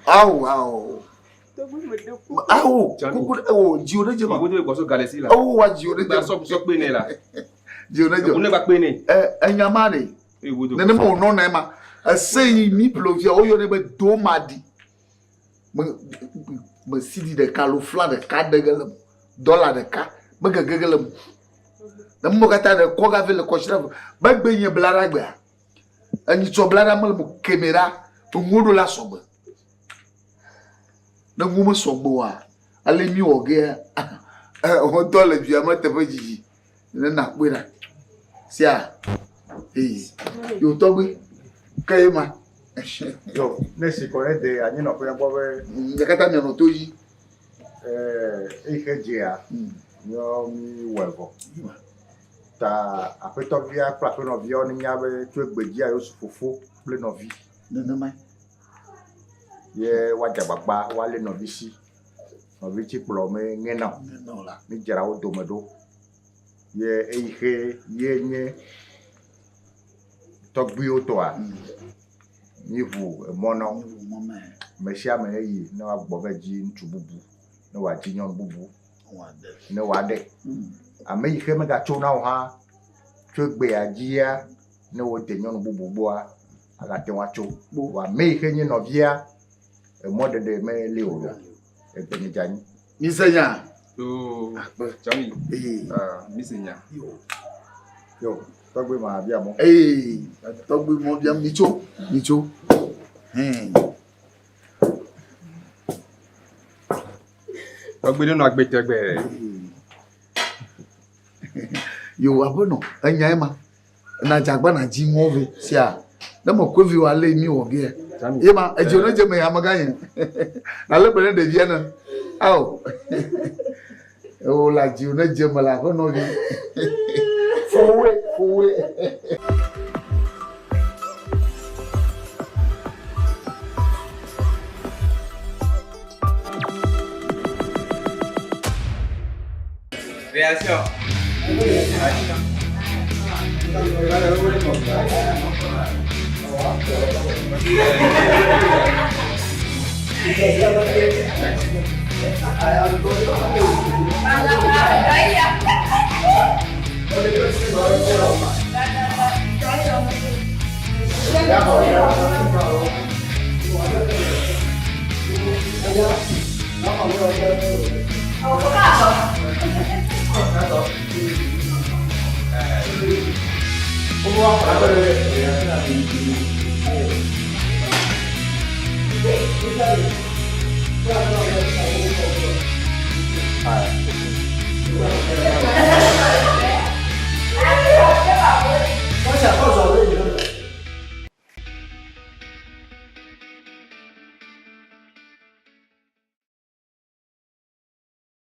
Au. Coucou, Dieu de Dieu. Vous devez quoi galaxie là. Oh, Dieu de Dieu. Ça péné là. Dieu de Dieu. On ne va péné. Enyamane. Nene mo no na ma. Asei ni plovia o yo ne be do madi. Me sidi de kalofla de ka de gelem. Dollar de ka. Me gegelem. Na mo kata de ko ga vele ko shira. Ba gbenye blara gba. Ani to blara mo kamera. To ngodo la sobe. Na ngumo sobo a ale mi oge o to le bi amate fa jiji na pera sia yo to gbe kayema yo nesi ko de anyi no pe bo be yakata mi no to yi ihe jea yo mi wevo ta apeto via plato no via oni nyabe tu egbeji ayo sufofo ple no vi no mai ye wajagbagba wale no visi no vichi plo me ngena la mi jara o domedo ye ihe ye nye togbi o to a ni vu mono mesia me yi na agbo veji ntububu na waji nyon bubu na wade ame ihe me ga cho na ha twegbe ajia na wo de nyon bubu bo a aga te wa cho wa me ihe nye no via e mode de me leo e beni jani misenya jami misenya yo togbe ma bia mo togbe mo bia micho togbe no agbetegbe yo abono anya ma na jagba na ji ngove sia na mo kwevi wale mi oge yema ejona je me amaganye na le bele de viena au o la jona je mala ko no vi fowe réaction